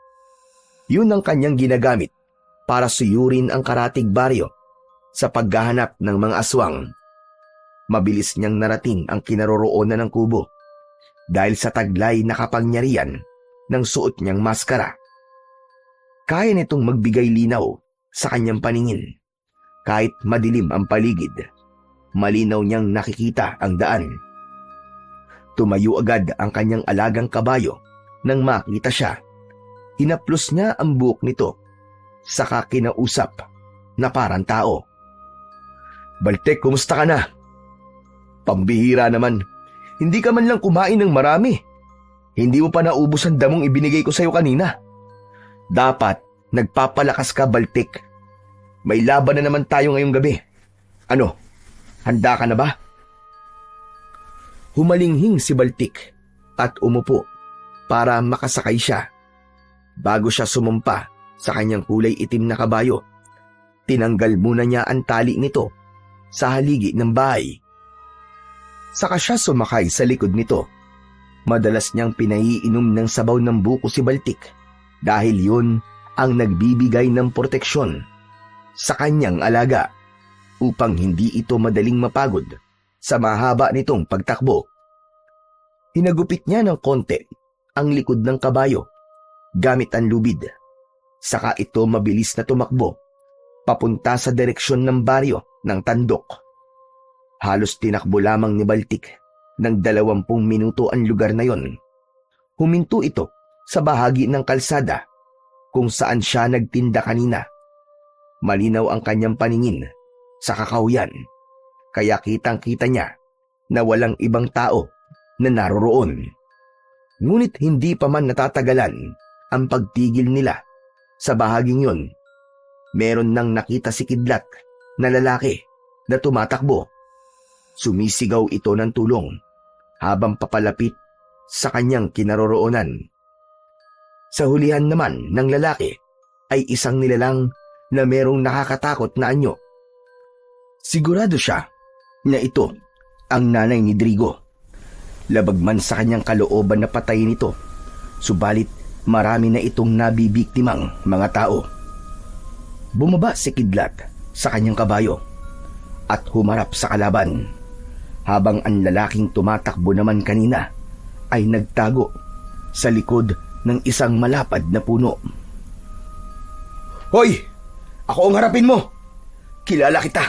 Yun ang kanyang ginagamit para suyurin ang karatig baryo sa paghahanap ng mga aswang. Mabilis niyang narating ang kinaroroonan ng kubo dahil sa taglay na kapangyarihan ng suot niyang maskara. Kaya nitong magbigay linaw sa kanyang paningin. Kahit madilim ang paligid, malinaw niyang nakikita ang daan. Tumayo agad ang kanyang alagang kabayo nang makita siya. Hinaplos niya ang buhok nito, saka kinausap na parang tao. "Baltek, kumusta ka na? Pambihira naman, hindi ka man lang kumain ng marami. Hindi mo pa naubos ang damong ibinigay ko sa'yo kanina. Dapat nagpapalakas ka, Baltek. May laban na naman tayo ngayong gabi. Ano, handa ka na ba?" Humalinghing si Baltik at umupo para makasakay siya. Bago siya sumumpa sa kanyang kulay itim na kabayo, tinanggal muna niya ang tali nito sa haligi ng bahay. Saka siya sumakay sa likod nito. Madalas niyang pinaiinom ng sabaw ng buko si Baltik dahil yun ang nagbibigay ng proteksyon sa kanyang alaga upang hindi ito madaling mapagod sa mahaba nitong pagtakbo. Hinagupit niya ng konti ang likod ng kabayo gamit ang lubid. Saka ito mabilis na tumakbo papunta sa direksyon ng baryo ng Tandok. Halos tinakbo lamang ni Baltik ng 20 minuto ang lugar na yon. Huminto ito sa bahagi ng kalsada kung saan siya nagtinda kanina. Malinaw ang kanyang paningin sa kakahuyan, kaya kitang-kita niya na walang ibang tao na naroroon. Ngunit hindi pa man natatagalan ang pagtigil nila sa bahaging yon. Meron nang nakita si Kidlat na lalaki na tumatakbo. Sumisigaw ito ng tulong habang papalapit sa kanyang kinaroroonan. Sa hulihan naman ng lalaki ay isang nilalang na merong nakakatakot na anyo. Sigurado siya na ito ang nanay ni Drigo. Labag man sa kanyang kalooban na patayin ito, subalit marami na itong nabibiktimang mga tao. Bumaba si Kidlat sa kanyang kabayo at humarap sa kalaban, habang ang lalaking tumatakbo naman kanina ay nagtago sa likod ng isang malapad na puno. Hoy! Ako ang harapin mo! Kilala kita!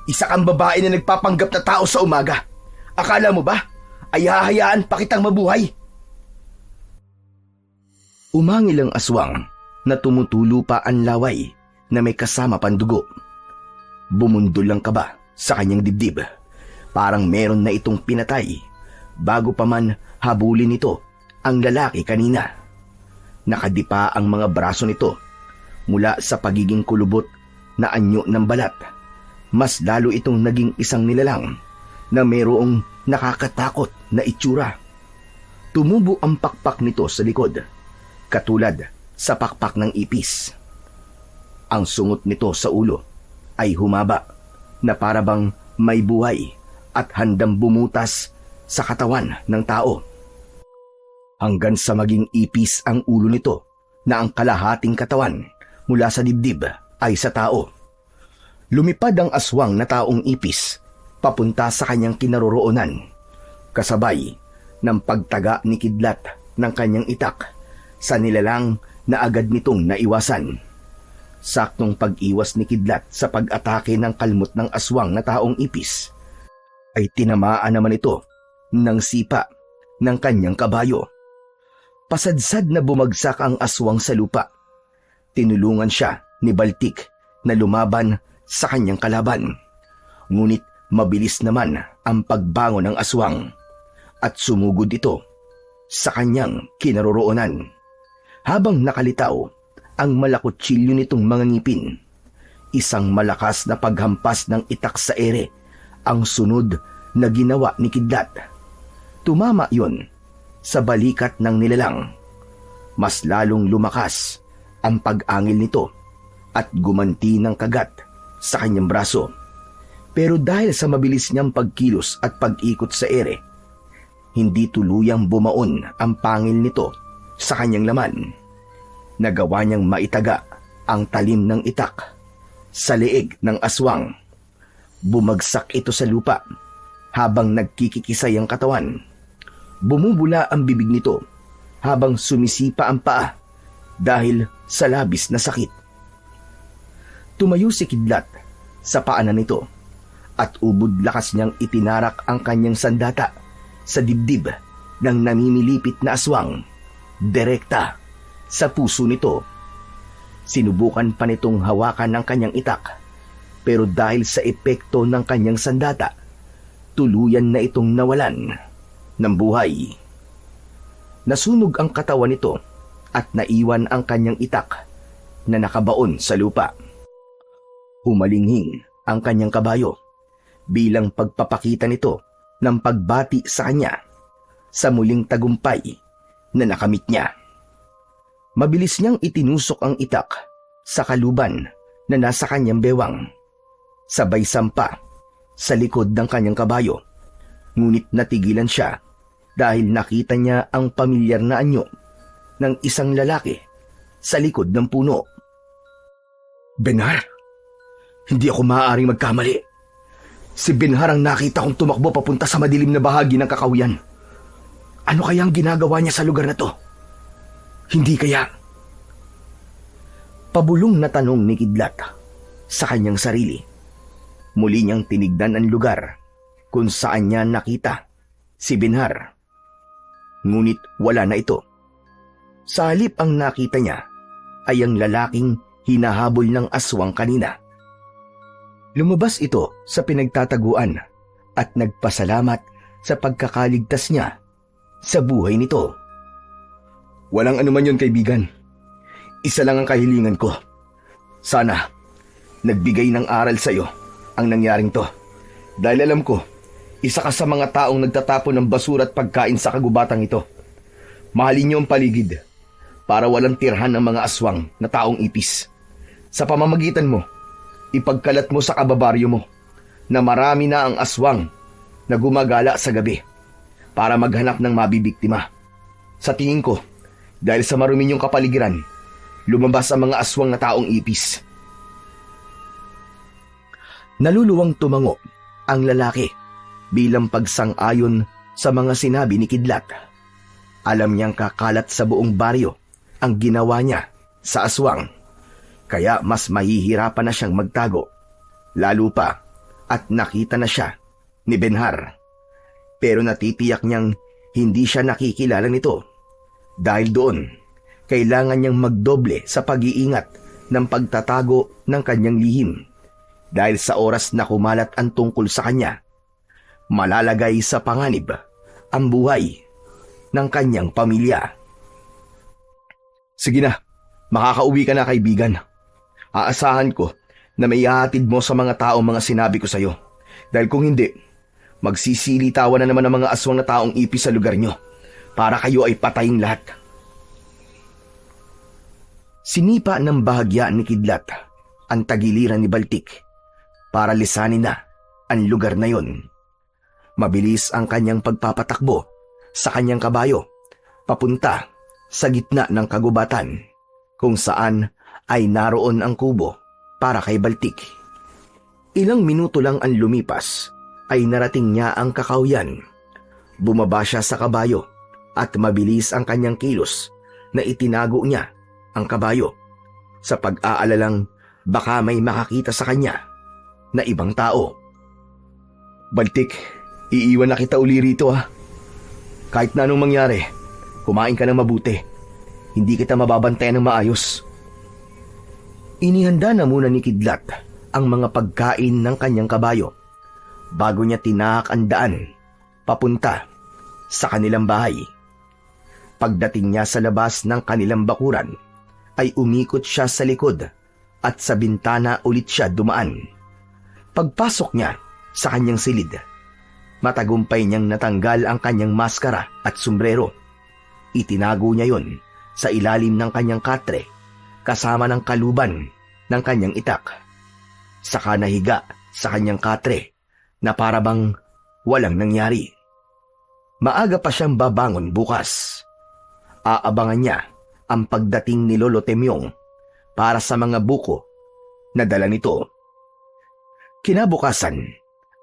Isa kang babae na nagpapanggap na tao sa umaga. Akala mo ba ay hahayaan pa kitang mabuhay? Umangil ang aswang na tumutulo pa ang laway na may kasama pandugo. Bumundol ang kaba sa kanyang dibdib. Parang meron na itong pinatay bago pa man habulin nito ang lalaki kanina. Nakadipa ang mga braso nito mula sa pagiging kulubot na anyo ng balat. Mas lalo itong naging isang nilalang na mayroong nakakatakot na itsura. Tumubo ang pakpak nito sa likod, katulad sa pakpak ng ipis. Ang sungot nito sa ulo ay humaba na parabang may buhay at handang bumutas sa katawan ng tao. Hanggang sa maging ipis ang ulo nito na ang kalahating katawan mula sa dibdib ay sa tao. Lumipad ang aswang na taong ipis papunta sa kanyang kinaroroonan, kasabay ng pagtaga ni Kidlat ng kanyang itak sa nilalang na agad nitong naiwasan. Saktong pag-iwas ni Kidlat sa pag-atake ng kalmot ng aswang na taong ipis, ay tinamaan naman ito ng sipa ng kanyang kabayo. Pasadsad na bumagsak ang aswang sa lupa. Tinulungan siya ni Baltik na lumaban sa kanyang kalaban. Ngunit mabilis naman ang pagbangon ng aswang at sumugod ito sa kanyang kinaroroonan. Habang nakalitaw ang malakutsilyo nitong mga ngipin, isang malakas na paghampas ng itak sa ere ang sunod na ginawa ni Kidlat. Tumama yon sa balikat ng nilalang. Mas lalong lumakas ang pag-angil nito at gumanti ng kagat sa kanyang braso. Pero dahil sa mabilis niyang pagkilos at pag-ikot sa ere, hindi tuluyang bumaon ang pangil nito sa kanyang laman. Nagawa niyang maitaga ang talim ng itak sa leeg ng aswang. Bumagsak ito sa lupa habang nagkikikisay ang katawan. Bumubula ang bibig nito habang sumisipa ang paa dahil sa labis na sakit. Tumayo si Kidlat sa paanan nito at ubod lakas niyang itinarak ang kanyang sandata sa dibdib ng namimilipit na aswang, direkta sa puso nito. Sinubukan pa nitong hawakan ang kanyang itak, pero dahil sa epekto ng kanyang sandata, tuluyan na itong nawalan ng buhay. Nasunog ang katawan nito at naiwan ang kanyang itak na nakabaon sa lupa. Humalinghing ang kanyang kabayo bilang pagpapakita nito ng pagbati sa kanya sa muling tagumpay na nakamit niya. Mabilis niyang itinusok ang itak sa kaluban na nasa kanyang bewang, sabay sampa sa likod ng kanyang kabayo. Ngunit natigilan siya dahil nakita niya ang pamilyar na anyo ng isang lalaki sa likod ng puno. Benhar, hindi ako maaaring magkamali. Si Benhar ang nakita kong tumakbo papunta sa madilim na bahagi ng kakahuyan. Ano kaya ang ginagawa niya sa lugar na to? Hindi kaya? Pabulong na tanong ni Kidlat sa kanyang sarili. Muli niyang tinignan ang lugar kung saan niya nakita si Benhar. Ngunit wala na ito. Sa halip ang nakita niya ay ang lalaking hinahabol ng aswang kanina. Lumabas ito sa pinagtataguan at nagpasalamat sa pagkakaligtas niya sa buhay nito. Walang anuman yun, kaibigan. Isa lang ang kahilingan ko. Sana nagbigay ng aral sa iyo ang nangyaring to. Dahil alam ko, isa ka sa mga taong nagtatapon ng basura at pagkain sa kagubatang ito. Mahalin niyo ang paligid para walang tirhan ng mga aswang na taong ipis. Sa pamamagitan mo, ipagkalat mo sa kababaryo mo na marami na ang aswang na gumagala sa gabi para maghanap ng mabibiktima. Sa tingin ko, dahil sa marumi niyong kapaligiran, lumabas ang mga aswang na taong ipis. Naluluwang tumango ang lalaki bilang pagsang-ayon sa mga sinabi ni Kidlat. Alam niyang kakalat sa buong baryo ang ginawa niya sa aswang, kaya mas mahihirapan na siyang magtago, lalo pa at nakita na siya ni Benhar. Pero natitiyak niyang hindi siya nakikilala nito. Dahil doon, kailangan niyang magdoble sa pag-iingat ng pagtatago ng kanyang lihim. Dahil sa oras na kumalat ang tungkol sa kanya, malalagay sa panganib ang buhay ng kanyang pamilya. Sige na, makakauwi ka na, kaibigan. Aasahan ko na may ihahatid mo sa mga taong mga sinabi ko sa iyo. Dahil kung hindi, magsisilitawan na naman ang mga aswang na taong ipis sa lugar nyo para kayo ay pataying lahat. Sinipa ng bahagya ni Kidlat ang tagiliran ni Baltik para lisanin na ang lugar na yon. Mabilis ang kanyang pagpapatakbo sa kanyang kabayo papunta sa gitna ng kagubatan kung saan ay naroon ang kubo para kay Baltik. Ilang minuto lang ang lumipas ay narating niya ang kakawyan. Bumaba siya sa kabayo at mabilis ang kanyang kilos na itinago niya ang kabayo sa pag-aalalang baka may makakita sa kanya na ibang tao. Baltik, iiwan na kita uli rito ha. Kahit na anong mangyari, kumain ka ng mabuti. Hindi kita mababantayan ng maayos. Inihanda na muna ni Kidlat ang mga pagkain ng kanyang kabayo bago niya tinahak ang daan papunta sa kanilang bahay. Pagdating niya sa labas ng kanilang bakuran, ay umikot siya sa likod at sa bintana ulit siya dumaan. Pagpasok niya sa kanyang silid, matagumpay niyang natanggal ang kanyang maskara at sombrero. Itinago niya yon sa ilalim ng kanyang katre kasama ng kaluban ng kanyang itak. Saka nahiga sa kanyang katre na parabang walang nangyari. Maaga pa siyang babangon bukas. Aabangan niya ang pagdating ni Lolo Temyong para sa mga buko na dala nito. Kinabukasan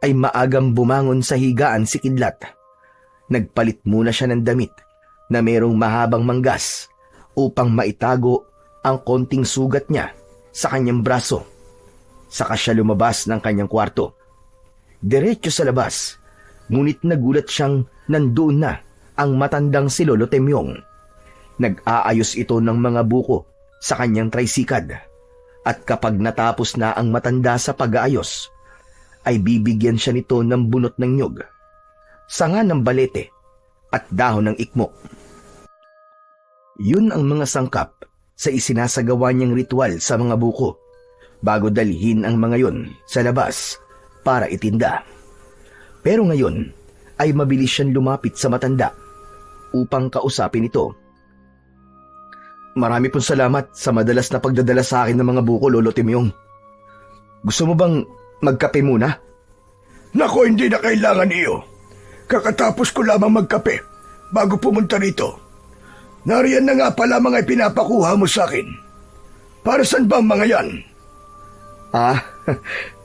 ay maagang bumangon sa higaan si Kidlat. Nagpalit muna siya ng damit na merong mahabang manggas upang maitago ang konting sugat niya sa kanyang braso. Saka siya lumabas ng kanyang kwarto. Diretso sa labas, ngunit nagulat siyang nandoon na ang matandang si Lolo Temyong. Nag-aayos ito ng mga buko sa kanyang tricycad, at kapag natapos na ang matanda sa pag-aayos, ay bibigyan siya nito ng bunot ng nyog, sanga ng balete at dahon ng ikmo. Yun ang mga sangkap sa isinasagawa niyang ritual sa mga buko bago dalhin ang mga yon sa labas para itinda. Pero ngayon ay mabilis siyang lumapit sa matanda upang kausapin ito. Marami pong salamat sa madalas na pagdadala sa akin ng mga buko, Lolo Temyong. Gusto mo bang magkape muna? Nako, hindi na kailangan iyo. Kakatapos ko lamang magkape bago pumunta rito. Nariyan na nga pala mga ipinapakuha mo sa akin. Para saan ba ang mga yan?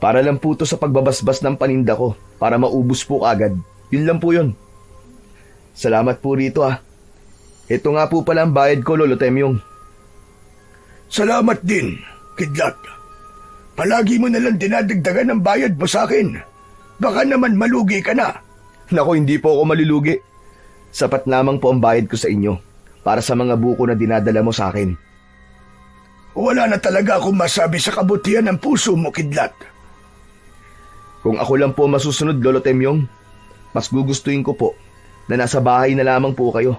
Para lang po to sa pagbabasbas ng paninda ko para maubos po agad. Yun lang po yun. Salamat po rito Ito nga po pala ang bayad ko, Lolo Temyong. Salamat din, Kidlat. Palagi mo nalang dinadagdagan ng bayad mo sa akin. Baka naman malugi ka na. Naku, hindi po ako malulugi. Sapat lamang po ang bayad ko sa inyo para sa mga buko na dinadala mo sa akin. Wala na talaga akong masabi sa kabutihan ng puso mo, Kidlat. Kung ako lang po masusunod, Lolo Temyong, mas gugustuhin ko po na nasa bahay na lamang po kayo.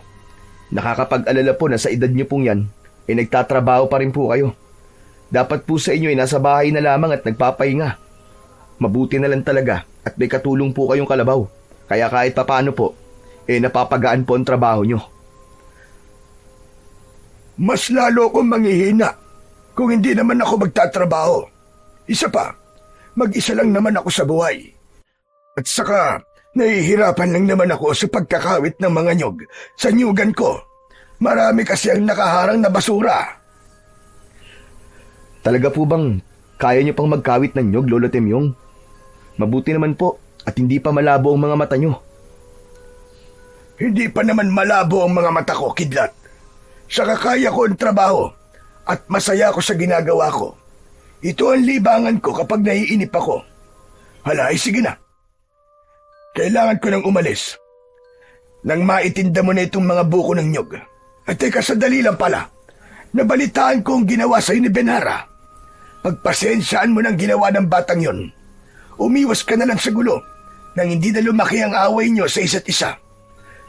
Nakakapag-alala po na sa edad niyo pong yan, nagtatrabaho pa rin po kayo. Dapat po sa inyo nasa bahay na lamang at nagpapahinga. Mabuti na lang talaga at may katulong po kayong kalabaw. Kaya kahit papaano po, napapagaan po ang trabaho nyo. Mas lalo akong manghihina kung hindi naman ako magtatrabaho. Isa pa, mag-isa lang naman ako sa buhay. At saka, nahihirapan lang naman ako sa pagkakawit ng mga nyog sa nyugan ko. Marami kasi ang nakaharang na basura. Talaga po bang kaya nyo pang magkawit ng nyog, Lolo Temyong? Mabuti naman po at hindi pa malabo ang mga mata nyo. Hindi pa naman malabo ang mga mata ko, Kidlat. Saka kaya ko ang trabaho at masaya ako sa ginagawa ko. Ito ang libangan ko kapag naiinip ako. Hala, sige na. Kailangan ko nang umalis. Nang maitinda mo na itong mga buko ng nyog. At teka, sandali lang pala. Nabalitaan ko ang ginawa sa ni Benhara. Pagpasensyaan mo ng ginawa ng batang yon. Umiwas ka na lang sa gulo nang hindi na lumaki ang away nyo sa isa't isa.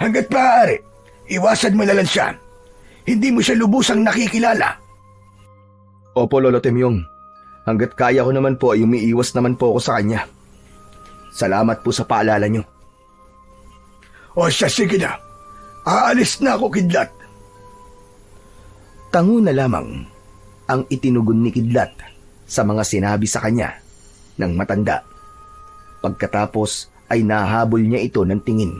Hanggat maaari, iwasan mo na lang siya. Hindi mo siya lubusang nakikilala. Opo, Lolo Temyong. Hanggat kaya ko naman po ay umiiwas naman po ako sa kanya. Salamat po sa paalala nyo. O siya, sige na. Aalis na ako, Kidlat. Tango na lamang ang itinugon ni Kidlat sa mga sinabi sa kanya ng matanda. Pagkatapos ay nahabol niya ito ng tingin.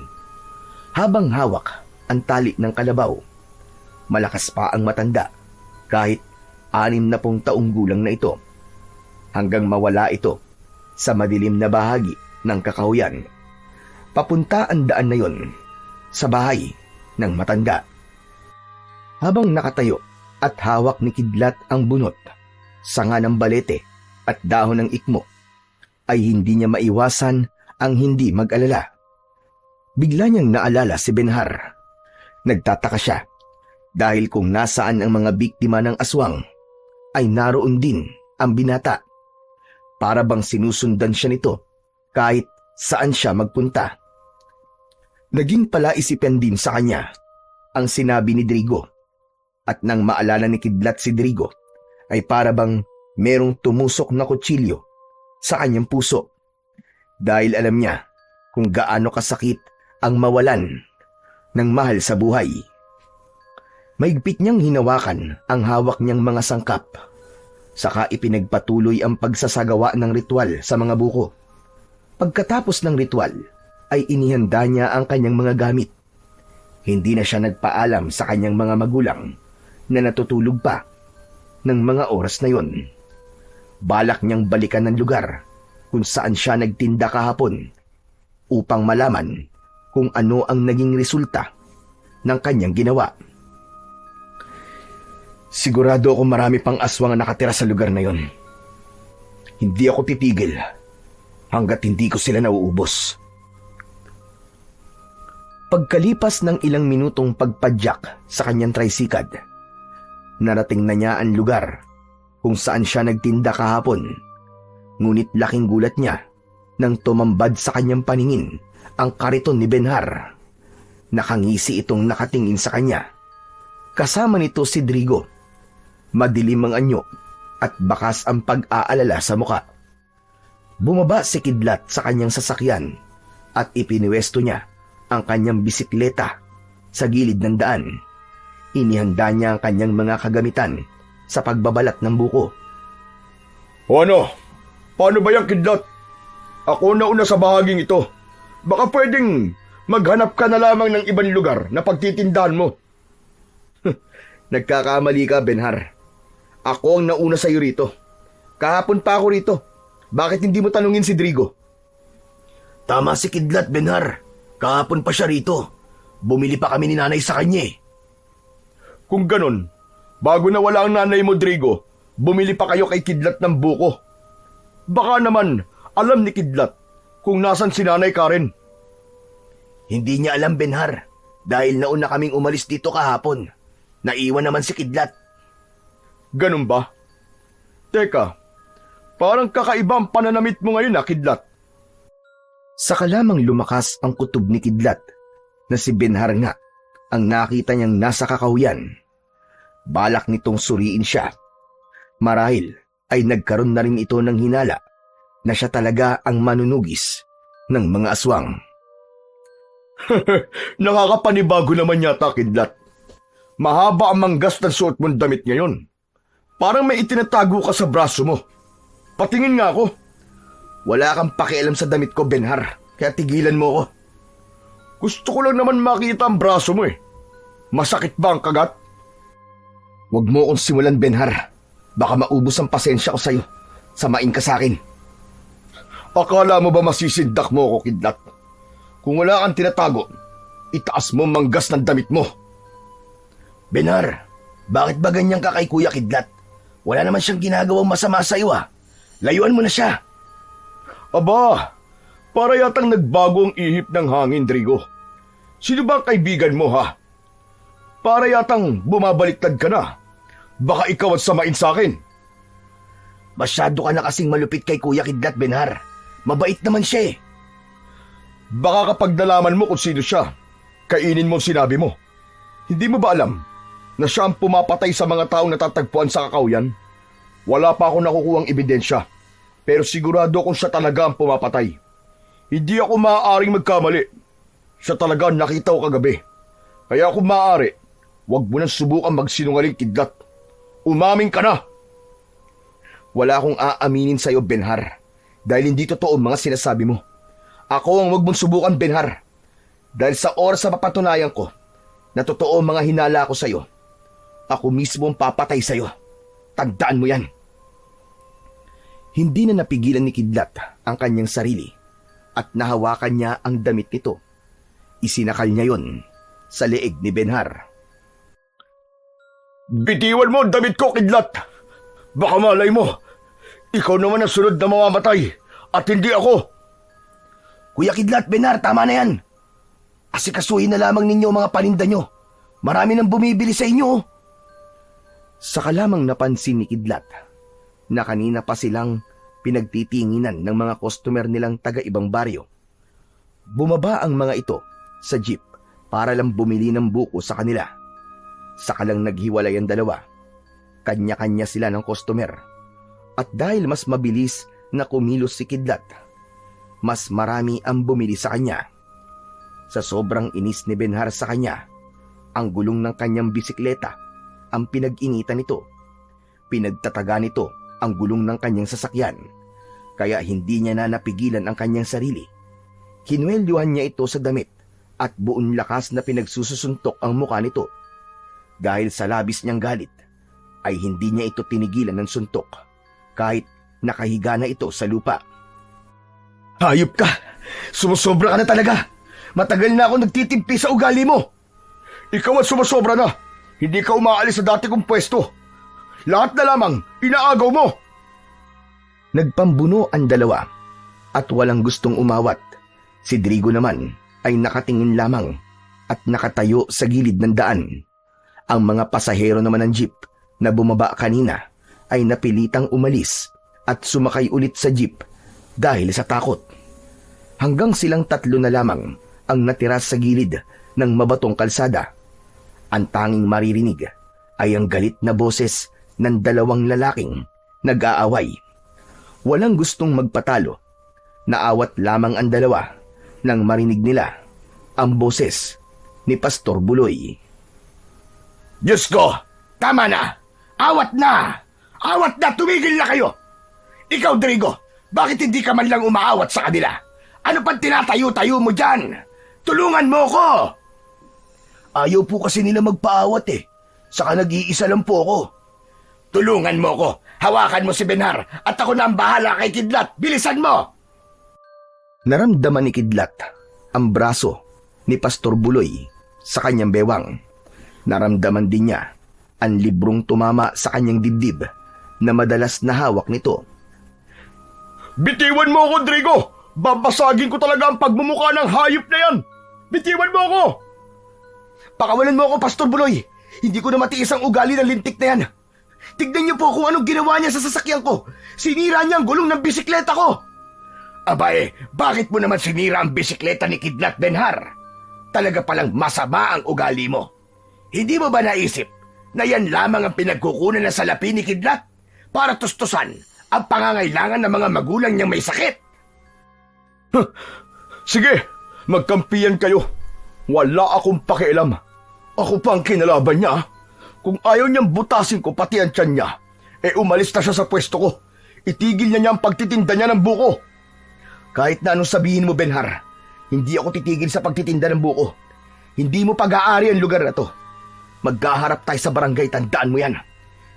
Habang hawak ang tali ng kalabaw, malakas pa ang matanda kahit 60 taong gulang na ito hanggang mawala ito sa madilim na bahagi ng kakahuyan. Papunta ang daan na yon sa bahay ng matanda. Habang nakatayo at hawak ni Kidlat ang bunot, sanga ng balete at dahon ng ikmo, ay hindi niya maiwasan ang hindi mag-alala. Bigla niyang naalala si Benhar. Nagtataka siya dahil kung nasaan ang mga biktima ng aswang, ay naroon din ang binata. Para bang sinusundan siya nito kahit saan siya magpunta. Naging palaisipan din sa kanya ang sinabi ni Drigo. At nang maalala ni Kidlat si Drigo, ay para bang merong tumusok na kutsilyo sa kanyang puso. Dahil alam niya kung gaano kasakit ang mawalan ng mahal sa buhay. Maigpit niyang hinawakan ang hawak niyang mga sangkap. Saka ipinagpatuloy ang pagsasagawa ng ritual sa mga buko. Pagkatapos ng ritual, ay inihanda niya ang kanyang mga gamit. Hindi na siya nagpaalam sa kanyang mga magulang na natutulog pa ng mga oras na yon. Balak niyang balikan ng lugar kung saan siya nagtinda kahapon upang malaman kung ano ang naging resulta ng kanyang ginawa. Sigurado ako marami pang aswang ang nakatira sa lugar na yon. Hindi ako titigil hanggat hindi ko sila nauubos. Pagkalipas ng ilang minutong pagpadyak sa kanyang tricycad, narating na niya ang lugar kung saan siya nagtinda kahapon. Ngunit laking gulat niya nang tumambad sa kanyang paningin ang kariton ni Benhar. Nakangisi itong nakatingin sa kanya. Kasama nito si Drigo. Madilim ang anyo at bakas ang pag-aalala sa muka. Bumaba si Kidlat sa kanyang sasakyan at ipiniwesto niya ang kanyang bisikleta sa gilid ng daan. Inihanda niya ang kanyang mga kagamitan sa pagbabalat ng buko. O ano? Paano ba yan, Kidlat? Ako na una sa bahaging ito. Baka pwedeng maghanap ka na lamang ng ibang lugar na pagtitindahan mo. Nagkakamali ka, Benhar. Ako ang nauna sa iyo rito. Kahapon pa ako rito. Bakit hindi mo tanungin si Drigo? Tama si Kidlat, Benhar. Kahapon pa siya rito. Bumili pa kami ni nanay sa kanya eh. Kung ganon, bago na wala ang nanay mo, Drigo, bumili pa kayo kay Kidlat ng buko. Baka naman, alam ni Kidlat kung nasan si Nanay Karen. Hindi niya alam, Benhar, dahil nauna kaming umalis dito kahapon. Naiwan naman si Kidlat. Ganun ba? Teka, parang kakaiba ang pananamit mo ngayon, Kidlat. Saka lamang lumakas ang kutob ni Kidlat na si Benhar nga ang nakita niyang nasa kakahuyan. Balak nitong suriin siya. Marahil ay nagkaroon na rin ito ng hinala na siya talaga ang manunugis ng mga aswang. Nakakapanibago naman yata, Kidlat. Mahaba ang manggas ng suot mong damit ngayon. Parang may itinatago ka sa braso mo. Patingin nga ako. Wala kang pakialam sa damit ko, Benhar, kaya tigilan mo ko. Gusto ko lang naman makita ang braso mo eh. Masakit ba ang kagat? Huwag mo akong simulan, Benhar. Baka maubos ang pasensya ko sa'yo. Samain ka sa akin. Akala mo ba masisindak mo ako, Kidlat? Kung wala kang tinatago, itaas mo ang manggas ng damit mo. Benhar, bakit ba ganyan ka kay Kuya Kidlat? Wala naman siyang ginagawang masama sa iyo Layuan mo na siya. Aba, para yatang nagbago ang ihip ng hangin, Drigo. Sino ba ang kaibigan mo, ha? Para yatang bumabaliktad ka na. Baka ikaw at samain sa akin. Masyado ka na kasing malupit kay Kuya Kidlat, Benhar. Mabait naman siya eh. Baka kapag nalaman mo kung sino siya, kainin mo sinabi mo. Hindi mo ba alam na siya ang pumapatay sa mga taong natatagpuan sa kakahuyan? Wala pa ako nakukuhang ebidensya, pero sigurado kung siya talaga ang pumapatay. Hindi ako maaaring magkamali. Siya talaga ang nakita ko kagabi. Kaya kung maaari, huwag mo nang subukan magsinungaling, Kidlat. Umamin ka na! Wala akong aaminin sa'yo, Benhar, dahil hindi totoo ang mga sinasabi mo. Ako ang huwag mong subukan, Benhar. Dahil sa oras na mapatunayan ko na totoo ang mga hinala ko sa'yo, ako mismo ang papatay sa'yo. Tandaan mo yan. Hindi na napigilan ni Kidlat ang kanyang sarili at nahawakan niya ang damit nito. Isinakal niya yon sa leeg ni Benhar. Bitiwan mo ang damit ko, Kidlat! Baka malay mo, ikaw naman ang sunod na mamamatay at hindi ako. Kuya Kidlat, Benhar, tama na yan. Asikasuhin na lamang ninyo ang mga paninda nyo. Marami nang bumibili sa inyo. Saka lamang napansin ni Kidlat na kanina pa silang pinagtitinginan ng mga customer nilang taga-ibang baryo. Bumaba ang mga ito sa jeep para lang bumili ng buko sa kanila. Saka lang naghiwalay ang dalawa. Kanya-kanya sila ng customer. At dahil mas mabilis na kumilos si Kidlat, mas marami ang bumili sa kanya. Sa sobrang inis ni Benhar sa kanya, ang gulong ng kanyang bisikleta ang pinag-initan nito. Pinagtataga nito ang gulong ng kanyang sasakyan, kaya hindi niya na napigilan ang kanyang sarili. Kinwelyuhan niya ito sa damit at buong lakas na pinagsususuntok ang mukha nito. Dahil sa labis niyang galit, ay hindi niya ito tinigilan ng suntok, kahit nakahiga na ito sa lupa. Hayop ka! Sumusobra ka na talaga! Matagal na ako nagtitimpi sa ugali mo! Ikaw at sumusobra na! Hindi ka umaalis sa dati kong pwesto! Lahat na lamang, inaagaw mo! Nagpambuno ang dalawa at walang gustong umawat. Si Drigo naman ay nakatingin lamang at nakatayo sa gilid ng daan. Ang mga pasahero naman ng jeep na bumaba kanina ay napilitang umalis at sumakay ulit sa jeep dahil sa takot. Hanggang silang tatlo na lamang ang natira sa gilid ng mabatong kalsada. Ang tanging maririnig ay ang galit na boses ng dalawang lalaking nag-aaway. Walang gustong magpatalo. Naawat lamang ang dalawa nang marinig nila ang boses ni Pastor Buloy. Diyos ko, tama na! Awat na! Awat na! Tumigil na kayo! Ikaw, Drigo, bakit hindi ka man lang umaawat sa kanila? Ano pang tinatayo-tayo mo dyan? Tulungan mo ko! Ayaw po kasi nila magpaawat eh. Saka nag-iisa lang po ako. Tulungan mo ko! Hawakan mo si Benhar at ako na ang bahala kay Kidlat! Bilisan mo! Naramdaman ni Kidlat ang braso ni Pastor Buloy sa kanyang bewang. Naramdaman din niya ang librong tumama sa kanyang dibdib na madalas na hawak nito. Bitiwan mo ako, Drigo! Babasagin ko talaga ang pagmumukha ng hayop na yan! Bitiwan mo ako! Pakawalan mo ako, Pastor Buloy! Hindi ko na matiis ang ugali ng lintik na yan! Tignan niyo po kung anong ginawa niya sa sasakyan ko! Sinira niya ang gulong ng bisikleta ko! Abay, bakit mo naman sinira ang bisikleta ni Kidlat Benhar? Talaga palang masama ang ugali mo. Hindi mo ba naisip na yan lamang ang pinagkukunan ng salapi ni Kidlat para tustusan ang pangangailangan ng mga magulang niyang may sakit? Sige, magkampiyan kayo. Wala akong pakialam. Ako pa ang kinalaban niya. Kung ayaw niyang butasin ko pati ang tiyan niya, umalis na siya sa pwesto ko. Itigil niya ang pagtitinda niya ng buko. Kahit na anong sabihin mo, Benhar, hindi ako titigil sa pagtitinda ng buko. Hindi mo pag-aari ang lugar na to. Magkaharap tayo sa barangay, tandaan mo yan.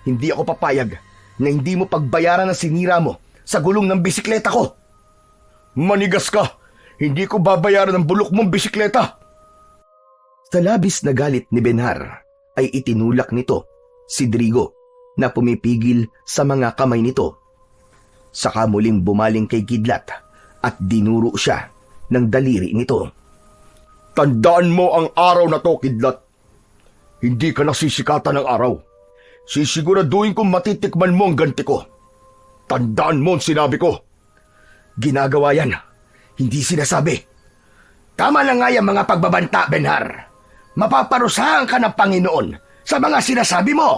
Hindi ako papayag na hindi mo pagbayaran ang sinira mo sa gulong ng bisikleta ko. Manigas ka! Hindi ko babayaran ang bulok mong bisikleta! Sa labis na galit ni Benhar ay itinulak nito si Drigo na pumipigil sa mga kamay nito. Saka muling bumaling kay Kidlat at dinuro siya ng daliri nito. Tandaan mo ang araw na to, Kidlat. Hindi ka nasisikatan ng araw. Sisiguraduhin kong matitikman mo ang ganti ko. Tandaan mo ang sinabi ko. Ginagawa yan, hindi sinasabi. Tama na nga yung mga pagbabanta, Benhar. Mapaparusahan ka ng Panginoon sa mga sinasabi mo.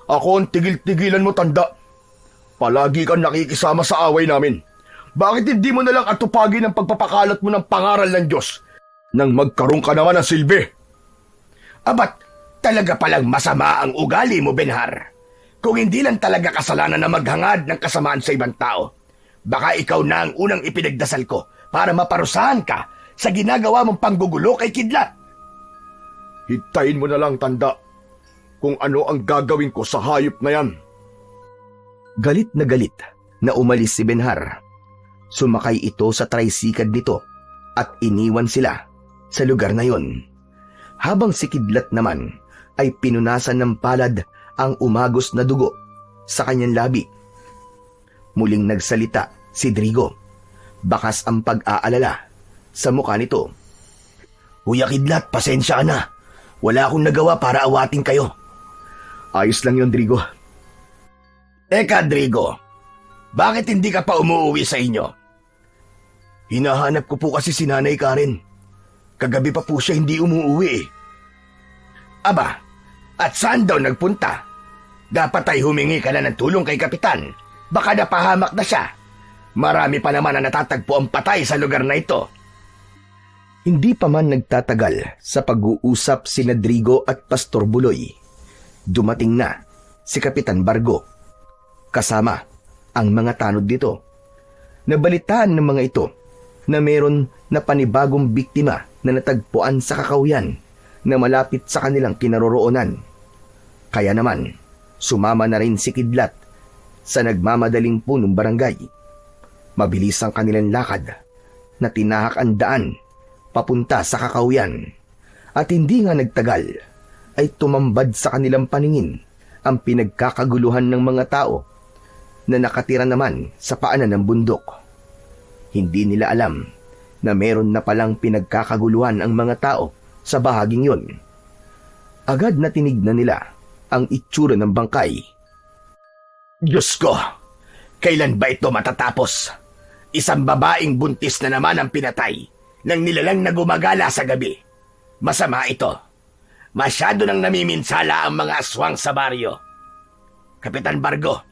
Ako ang tigil-tigilan mo, tanda. Palagi kang nakikisama sa away namin. Bakit hindi mo nalang atupagin ang pagpapakalat mo ng pangaral ng Diyos nang magkaroon ka naman ng silbi? Abat, talaga palang masama ang ugali mo, Benhar. Kung hindi lang talaga kasalanan na maghangad ng kasamaan sa ibang tao, baka ikaw na ang unang ipinagdasal ko para maparusahan ka sa ginagawa mong panggugulo kay Kidlat. Hintayin mo na lang, tanda, kung ano ang gagawin ko sa hayop na yan. Galit na umalis si Benhar. Sumakay ito sa tricycle nito at iniwan sila sa lugar na yon. Habang si Kidlat naman ay pinunasan ng palad ang umagos na dugo sa kanyang labi. Muling nagsalita si Drigo. Bakas ang pag-aalala sa mukha nito. Kuya Kidlat, pasensya ka na. Wala akong nagawa para awatin kayo. Ayos lang yon, Drigo. Eka, Drigo, bakit hindi ka pa umuwi sa inyo? Hinahanap ko po kasi si Nanay Karen. Kagabi pa po siya hindi umuwi. Aba, at saan daw nagpunta? Dapat ay humingi ka na ng tulong kay Kapitan. Baka napahamak na siya. Marami pa naman na natatagpo ang patay sa lugar na ito. Hindi pa man nagtatagal sa pag-uusap sina Drigo at Pastor Buloy. Dumating na si Kapitan Bargo. Kasama ang mga tanod dito. Nabalitaan ng mga ito na meron na panibagong biktima na natagpuan sa Kakahuyan na malapit sa kanilang kinaroroonan. Kaya naman, sumama na rin si Kidlat sa nagmamadaling punong barangay. Mabilis ang kanilang lakad na tinahak ang daan papunta sa Kakahuyan. At hindi nga nagtagal ay tumambad sa kanilang paningin ang pinagkakaguluhan ng mga tao na nakatira naman sa paanan ng bundok. Hindi nila alam na meron na palang pinagkakaguluhan ang mga tao sa bahaging yon. Agad na tinignan nila ang itsura ng bangkay. Diyos ko, kailan ba ito matatapos? Isang babaeng buntis na naman ang pinatay ng nilalang na gumagala sa gabi. Masama ito. Masyado nang namiminsala ang mga aswang sa baryo. Kapitan Bargo,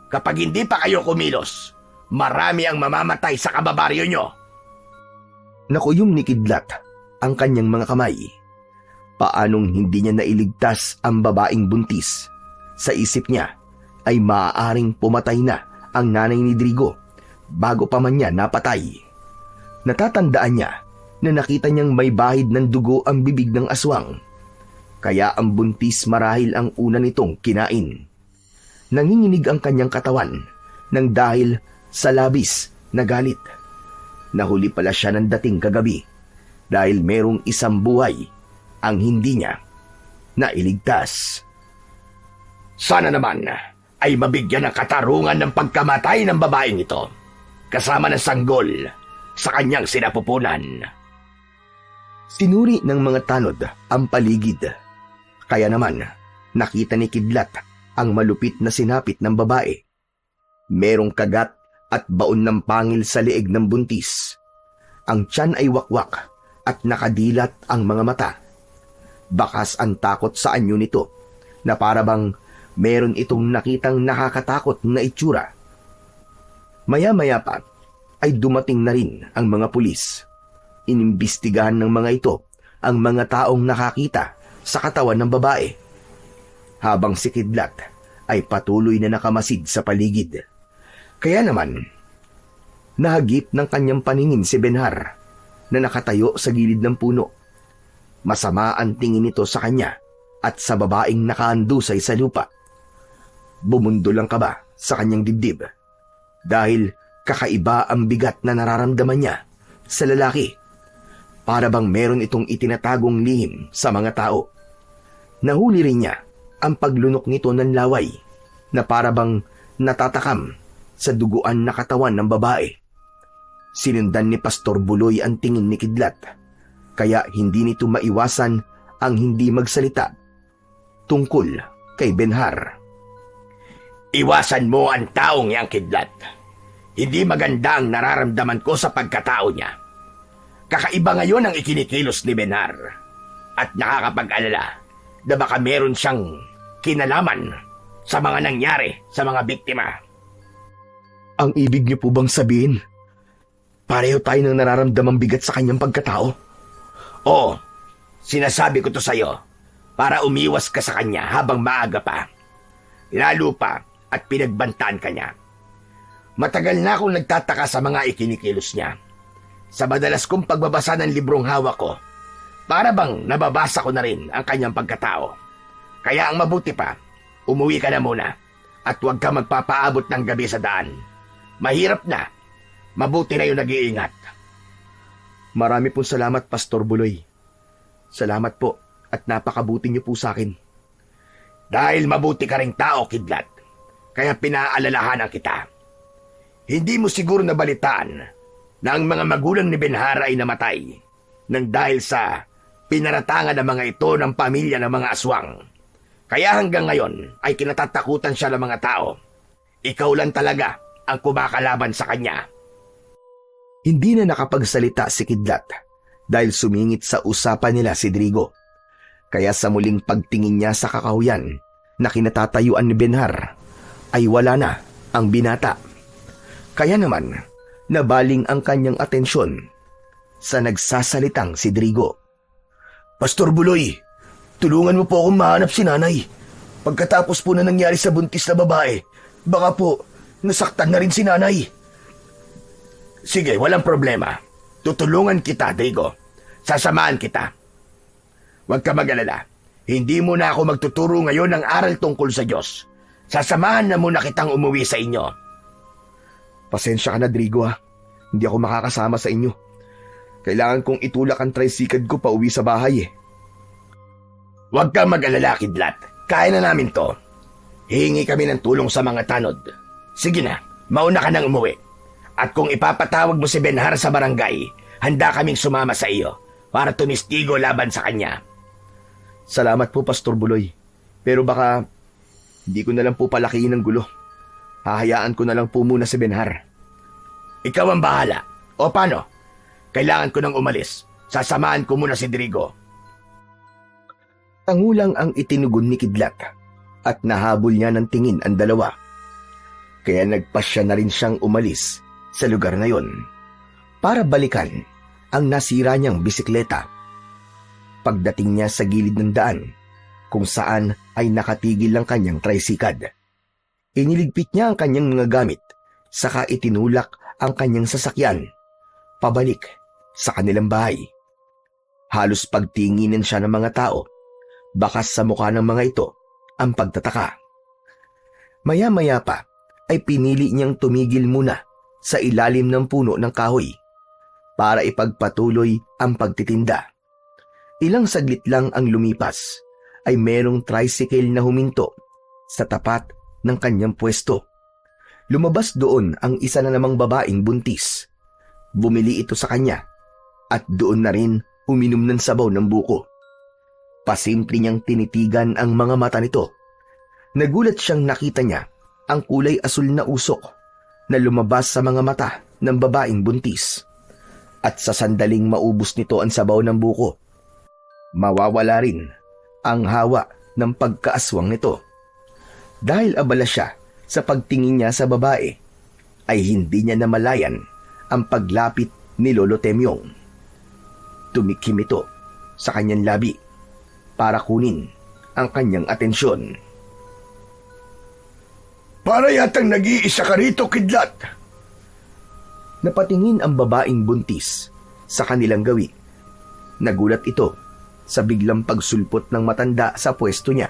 kapag hindi pa kayo kumilos, marami ang mamamatay sa kababaryo nyo. Nakuyom ni Kidlat ang kanyang mga kamay. Paanong hindi niya nailigtas ang babaeng buntis? Sa isip niya ay maaaring pumatay na ang nanay ni Drigo bago pa man niya napatay. Natatandaan niya na nakita niyang may bahid ng dugo ang bibig ng aswang. Kaya ang buntis marahil ang una nitong kinain. Nanginginig ang kanyang katawan nang dahil sa labis na galit. Nahuli pala siya ng dating kagabi dahil merong isang buhay ang hindi niya nailigtas. Sana naman ay mabigyan ng katarungan ng pagkamatay ng babaeng ito. kasama ng sanggol sa kanyang sinapupunan. Sinuri ng mga tanod ang paligid. Kaya naman, nakita ni Kidlat ang malupit na sinapit ng babae. Merong kagat at baon ng pangil sa leeg ng buntis. Ang tiyan ay wakwak at nakadilat ang mga mata. Bakas ang takot sa anyo nito na parabang meron itong nakitang nakakatakot na itsura. Maya-maya pa ay dumating na rin ang mga pulis. Inimbestigahan ng mga ito ang mga taong nakakita sa katawan ng babae. Habang si Kidlat ay patuloy na nakamasid sa paligid. Kaya naman, nahagip ng kanyang paningin si Benhar na nakatayo sa gilid ng puno. Masama ang tingin nito sa kanya at sa babaeng nakaandusay sa lupa. Bumundol ang kaba sa kanyang dibdib dahil kakaiba ang bigat na nararamdaman niya sa lalaki. Para bang meron itong itinatagong lihim sa mga tao. Nahuli rin niya ang paglunok nito ng laway na para bang natatakam sa duguan na katawan ng babae. Sinundan ni Pastor Buloy ang tingin ni Kidlat, kaya hindi nito maiwasan ang hindi magsalita tungkol kay Benhar. Iwasan mo ang taong yang Kidlat. Hindi maganda ang nararamdaman ko sa pagkatao niya. Kakaiba ngayon ang ikinikilos ni Benhar at nakakapag-alala na baka meron siyang kinalaman sa mga nangyari sa mga biktima. Ang ibig niyo po bang sabihin, pareho tayo ng nararamdamang bigat sa kanyang pagkatao? Oo, sinasabi ko to sa'yo para umiwas ka sa kanya habang maaga pa. Lalo pa at pinagbantaan ka niya. Matagal na akong nagtataka sa mga ikinikilos niya. Sa madalas kong pagbabasa ng librong hawak ko, para bang nababasa ko na rin ang kanyang pagkatao. Kaya ang mabuti pa, umuwi ka na muna at huwag ka magpapaabot ng gabi sa daan. Mahirap na. Mabuti na yung nag-iingat. Marami pong salamat, Pastor Buloy. Salamat po at napakabuti niyo po sa akin. Dahil mabuti ka ring tao, Kidlat, kaya pinaalalahanan kita. Hindi mo siguro nabalitaan na ang mga magulang ni Benhar ay namatay nang dahil sa pinaratangan ng mga ito ng pamilya ng mga aswang. Kaya hanggang ngayon ay kinatatakutan siya ng mga tao. Ikaw lang talaga ang kumakalaban sa kanya. Hindi na nakapagsalita si Kidlat dahil sumingit sa usapan nila si Drigo. Kaya sa muling pagtingin niya sa kakahuyan na kinatatayuan ni Benhar ay wala na ang binata. Kaya naman, nabaling ang kanyang atensyon sa nagsasalitang si Drigo. Pastor Buloy, tulungan mo po akong mahanap si nanay. Pagkatapos po na nangyari sa buntis na babae, baka po nasaktan na rin si nanay. Sige, walang problema. Tutulungan kita, Drigo. Sasamahan kita. Huwag ka mag-alala. Hindi mo na ako magtuturo ngayon ng aral tungkol sa Diyos. Sasamahan na muna kitang umuwi sa inyo. Pasensya ka na, Drigo ha. Hindi ako makakasama sa inyo. Kailangan kong itulak ang tricycle ko pa uwi sa bahay eh. Huwag kang mag-alala, Kidlat. Kaya na namin to. Hihingi kami ng tulong sa mga tanod. Sige na, mauna ka nang umuwi. At kung ipapatawag mo si Benhar sa barangay, handa kaming sumama sa iyo para tumistigo laban sa kanya. Salamat po, Pastor Buloy. Pero baka hindi ko na lang po palakihin ng gulo. Hahayaan ko na lang po muna si Benhar. Ikaw ang bahala. O paano? Kailangan ko nang umalis. Sasamahan ko muna si Drigo. Tangulang ang itinugon ni Kidlat at nahabol niya ng tingin ang dalawa. Kaya nagpasya na rin siyang umalis sa lugar na yon para balikan ang nasira niyang bisikleta. Pagdating niya sa gilid ng daan, kung saan ay nakatigil ang kanyang tricycle. Iniligpit niya ang kanyang mga gamit, saka itinulak ang kanyang sasakyan, pabalik sa kanilang bahay. Halos pagtinginin siya ng mga tao, bakas sa mukha ng mga ito ang pagtataka. Maya-maya pa ay pinili niyang tumigil muna sa ilalim ng puno ng kahoy para ipagpatuloy ang pagtitinda. Ilang saglit lang ang lumipas ay merong tricycle na huminto sa tapat ng kanyang pwesto. Lumabas doon ang isa na namang babaeng buntis. Bumili ito sa kanya at doon na rin uminom ng sabaw ng buko. Pasimple niyang tinitigan ang mga mata nito. Nagulat siyang nakita niya ang kulay asul na usok na lumabas sa mga mata ng babaeng buntis. At sa sandaling maubos nito ang sabaw ng buko, mawawala rin ang hawa ng pagkaaswang nito. Dahil abala siya sa pagtingin niya sa babae, ay hindi niya namalayan ang paglapit ni Lolo Temyong. Tumikim ito sa kanyang labi para kunin ang kanyang atensyon. Para yatang nag-iisa ka rito, kidlat. Napatingin ang babaeng buntis sa kanilang gawi. Nagulat ito sa biglang pagsulpot ng matanda sa pwesto niya.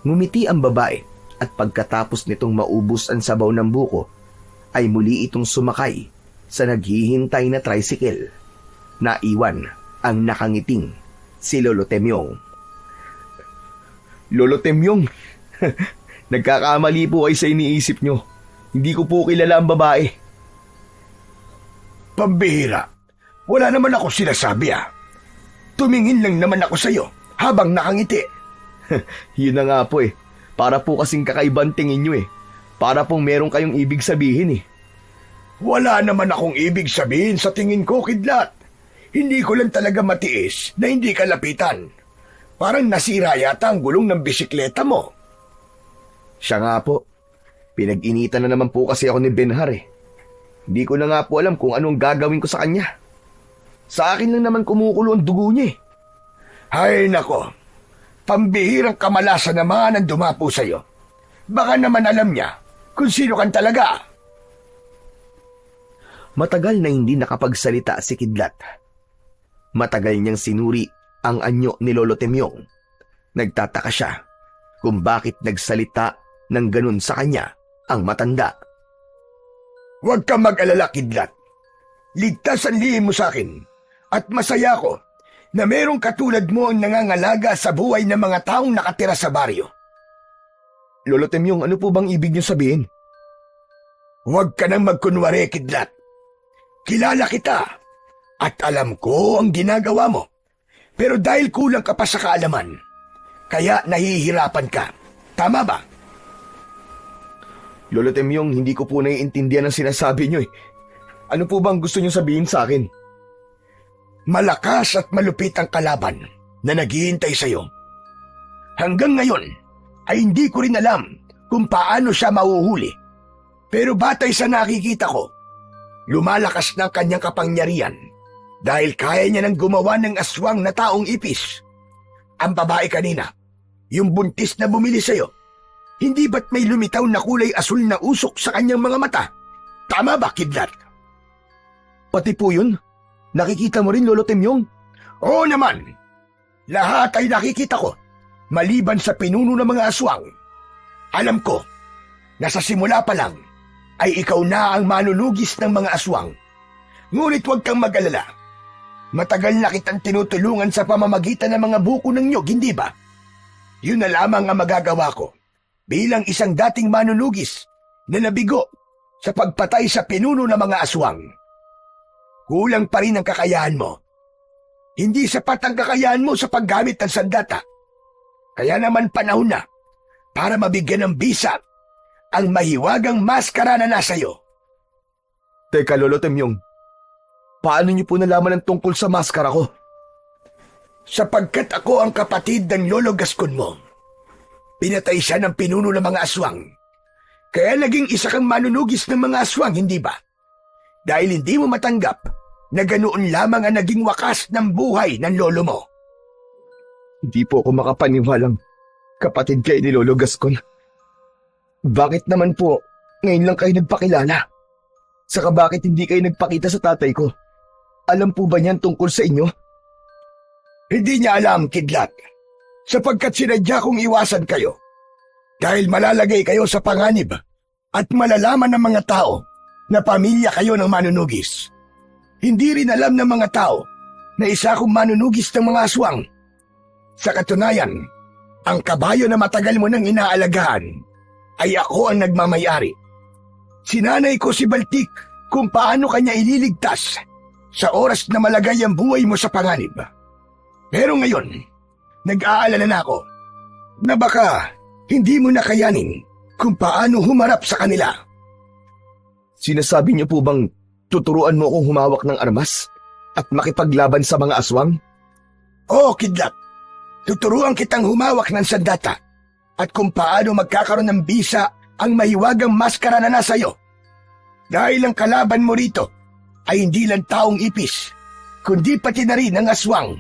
Ngumiti ang babae at pagkatapos nitong maubos ang sabaw ng buko, ay muli itong sumakay sa naghihintay na tricycle. Naiwan ang nakangiting si Lolo Temyong. Lolo Temyong, nagkakamali po kayo sa iniisip nyo. Hindi ko po kilala ang babae. Pambihira. Wala naman ako sinasabi Tumingin lang naman ako sa'yo habang nakangiti. Yun na nga po Para po kasing kakaibang tingin nyo Para pong meron kayong ibig sabihin Wala naman akong ibig sabihin sa tingin ko, kidlat. Hindi ko lang talaga matiis na hindi ka lapitan. Parang nasira yata ang gulong ng bisikleta mo. Siya nga po. Pinag-initan na naman po kasi ako ni Benhar Hindi ko na nga po alam kung anong gagawin ko sa kanya. Sa akin lang naman kumukulo ang dugo niya Ay nako, pambihirang kamalasan naman ang dumapo sa'yo. Baka naman alam niya kung sino kan talaga. Matagal na hindi nakapagsalita si Kidlat. Matagal niyang sinuri ang anyo ni Lolo Temyong. Nagtataka siya kung bakit nagsalita ng ganun sa kanya ang matanda. Huwag kang mag-alala, Kidlat. Ligtas ang lihim mo sa akin at masaya ko na merong katulad mo ang nangangalaga sa buhay ng mga taong nakatira sa baryo. Lolo Temyong, ano po bang ibig niyo sabihin? Huwag ka nang magkunwari, Kidlat. Kilala kita at alam ko ang ginagawa mo. Pero dahil kulang ka pa sa kaalaman, kaya nahihirapan ka. Tama ba? Lolo Temyong, hindi ko po naiintindihan ang sinasabi niyo Ano po bang gusto niyo sabihin sa akin? Malakas at malupit ang kalaban na naghihintay sa'yo. Hanggang ngayon ay hindi ko rin alam kung paano siya mauhuli. Pero batay sa nakikita ko, lumalakas na ang kanyang kapangyarihan dahil kaya niya nang gumawa ng aswang na taong ipis. Ang babae kanina, yung buntis na bumili sa'yo, hindi ba't may lumitaw na kulay asul na usok sa kanyang mga mata? Tama ba, Kidlat? Pati po yun? Nakikita mo rin, Lolo Temyong? Oo naman. Lahat ay nakikita ko, maliban sa pinuno ng mga aswang. Alam ko na sa simula pa lang ay ikaw na ang manunugis ng mga aswang. Ngunit huwag kang mag-alala. Matagal na kitang tinutulungan sa pamamagitan ng mga buko ng nyog, hindi ba? Yun na lamang ang magagawa ko bilang isang dating manunugis na nabigo sa pagpatay sa pinuno ng mga aswang. Kulang pa rin ang kakayahan mo. Hindi sapat ang kakayahan mo sa paggamit ng sandata. Kaya naman panahon na para mabigyan ng bisa ang mahiwagang maskara na nasa iyo. Teka, Lolo Temyong. Paano niyo po nalaman ang tungkol sa maskara ko? Sapagkat ako ang kapatid ng Lolo Gascon mo. Pinatay siya ng pinuno ng mga aswang. Kaya naging isa kang manunugis ng mga aswang, hindi ba? Dahil hindi mo matanggap na ganoon lamang ang naging wakas ng buhay ng lolo mo. Hindi po ako makapaniwalang kapatid kayo ni Lolo Gascon. Bakit naman po ngayon lang kayo nagpakilala? Saka bakit hindi kayo nagpakita sa tatay ko? Alam po ba niyan tungkol sa inyo? Hindi niya alam, Kidlat, sapagkat sinadya kong iwasan kayo. Dahil malalagay kayo sa panganib at malalaman ng mga tao na pamilya kayo ng manunugis. Hindi rin alam ng mga tao na isa akong manunugis ng mga aswang. Sa katunayan, ang kabayo na matagal mo nang inaalagaan ay ako ang nagmamayari. Sinanay ko si Baltik kung paano kanya ililigtas sa oras na malagay ang buhay mo sa panganib. Pero ngayon, nag-aalala na ako na baka hindi mo nakayanin kung paano humarap sa kanila. Sinasabi niyo po bang tuturuan mo akong humawak ng armas at makipaglaban sa mga aswang? Oo, Kidlat. Tuturuan kitang humawak ng sandata at kung paano magkakaroon ng bisa ang mahiwagang maskara na nasa iyo. Dahil ang kalaban mo rito ay hindi lang taong ipis, kundi pati na rin ang aswang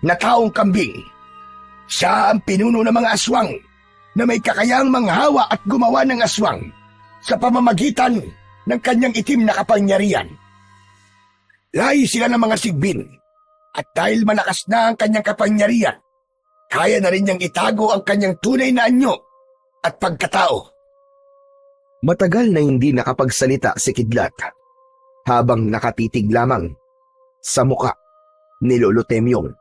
na taong kambing. Siya ang pinuno ng mga aswang na may kakayahang manghawa at gumawa ng aswang sa pamamagitan ng kanyang itim na kapangyarihan. Lahi sila ng mga sigbin at dahil malakas na ang kanyang kapangyarihan, kaya na rin niyang itago ang kanyang tunay na anyo at pagkatao. Matagal na hindi nakapagsalita si Kidlat habang nakatitig lamang sa muka ni Lolo Temyong.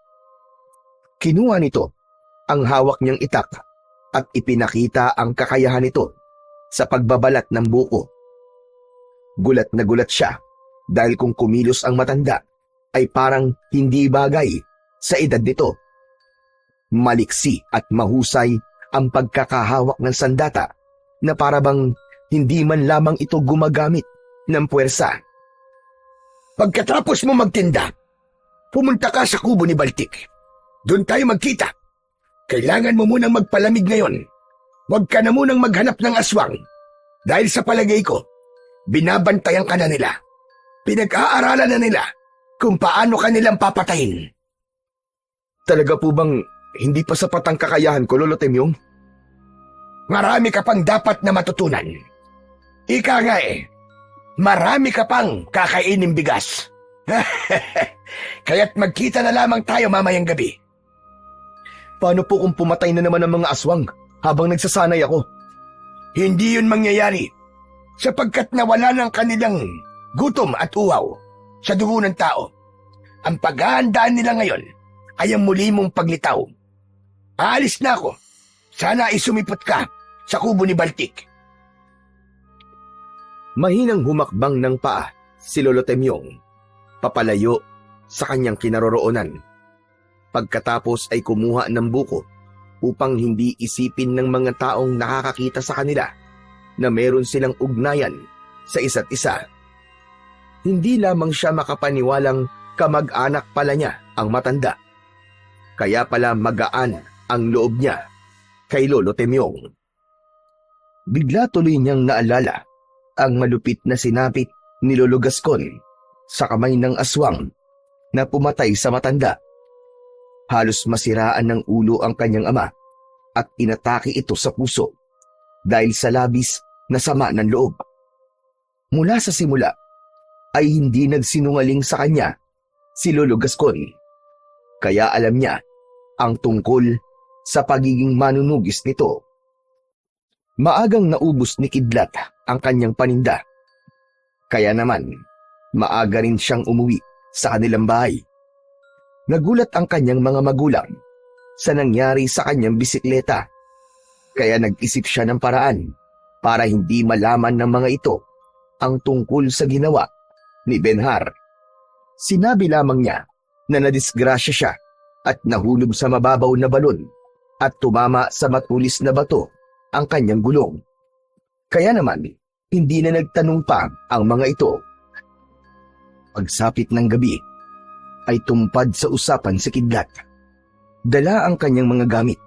Kinuha nito ang hawak niyang itak at ipinakita ang kakayahan nito sa pagbabalat ng buko. Gulat na gulat siya dahil kung kumilos ang matanda ay parang hindi bagay sa edad nito. Maliksi at mahusay ang pagkakahawak ng sandata na parabang hindi man lamang ito gumagamit ng puwersa. Pagkatapos mo magtinda, pumunta ka sa kubo ni Baltik. Doon tayo magkita. Kailangan mo munang magpalamig ngayon. Huwag ka na munang maghanap ng aswang. Dahil sa palagay ko, binabantayan ka na nila. Pinag-aaralan na nila kung paano ka nilang papatayin. Talaga po bang hindi pa sapat ang kakayahan ko, Lolo Temyong? Marami ka pang dapat na matutunan. Ika nga marami ka pang kakainin bigas. Kaya't magkita na lamang tayo mamayang gabi. Paano po kung pumatay na naman ang mga aswang habang nagsasanay ako? Hindi yun mangyayari sapagkat nawala ng kanilang gutom at uhaw sa dugo ng tao. Ang paghahandaan nila ngayon ay ang muli mong paglitaw. Aalis na ako. Sana ay sumipot ka sa kubo ni Baltik. Mahinang humakbang ng paa si Lolo Temyong, papalayo sa kanyang kinaroroonan. Pagkatapos ay kumuha ng buko upang hindi isipin ng mga taong nakakakita sa kanila na meron silang ugnayan sa isa't isa. Hindi lamang siya makapaniwalang kamag-anak pala niya ang matanda. Kaya pala magaan ang loob niya kay Lolo Temyong. Bigla tuloy niyang naalala ang malupit na sinapit ni Lolo Gascon sa kamay ng aswang na pumatay sa matanda. Halos masiraan ng ulo ang kanyang ama at inatake ito sa puso dahil sa labis na sama ng loob. Mula sa simula ay hindi nagsinungaling sa kanya si Lolo Gascon, kaya alam niya ang tungkol sa pagiging manunugis nito. Maagang naubos ni Kidlat ang kanyang paninda, kaya naman maaga rin siyang umuwi sa kanilang bahay. Nagulat ang kanyang mga magulang sa nangyari sa kanyang bisikleta, kaya nag-isip siya ng paraan para hindi malaman ng mga ito ang tungkol sa ginawa ni Benhar. Sinabi lamang niya na nadisgrasya siya at nahulog sa mababaw na balon at tumama sa matulis na bato ang kanyang gulong. Kaya naman, hindi na nagtanong pa ang mga ito. Pagsapit ng gabi, ay tumpad sa usapan si Kidlat. Dala ang kanyang mga gamit,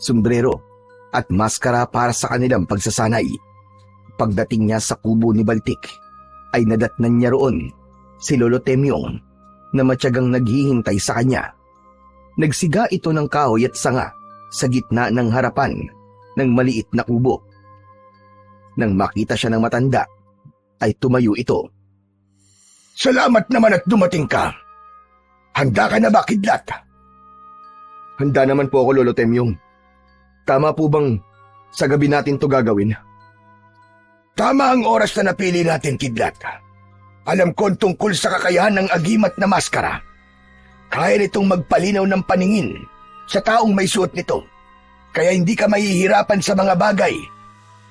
sombrero at maskara para sa kanilang pagsasanay. Pagdating niya sa kubo ni Baltik, ay nadatnan niya roon si Lolo Temyong na matyagang naghihintay sa kanya. Nagsiga ito ng kahoy at sanga sa gitna ng harapan ng maliit na kubo. Nang makita siya ng matanda, ay tumayo ito. Salamat naman at dumating ka. Handa ka na ba, Kidlat? Handa naman po ako, Lolo Temyong. Tama po bang sa gabi natin to gagawin? Tama ang oras na napili natin, Kidlat. Alam ko tungkol sa kakayahan ng agimat na maskara. Kaya nitong magpalinaw ng paningin sa taong may suot nito. Kaya hindi ka mahihirapan sa mga bagay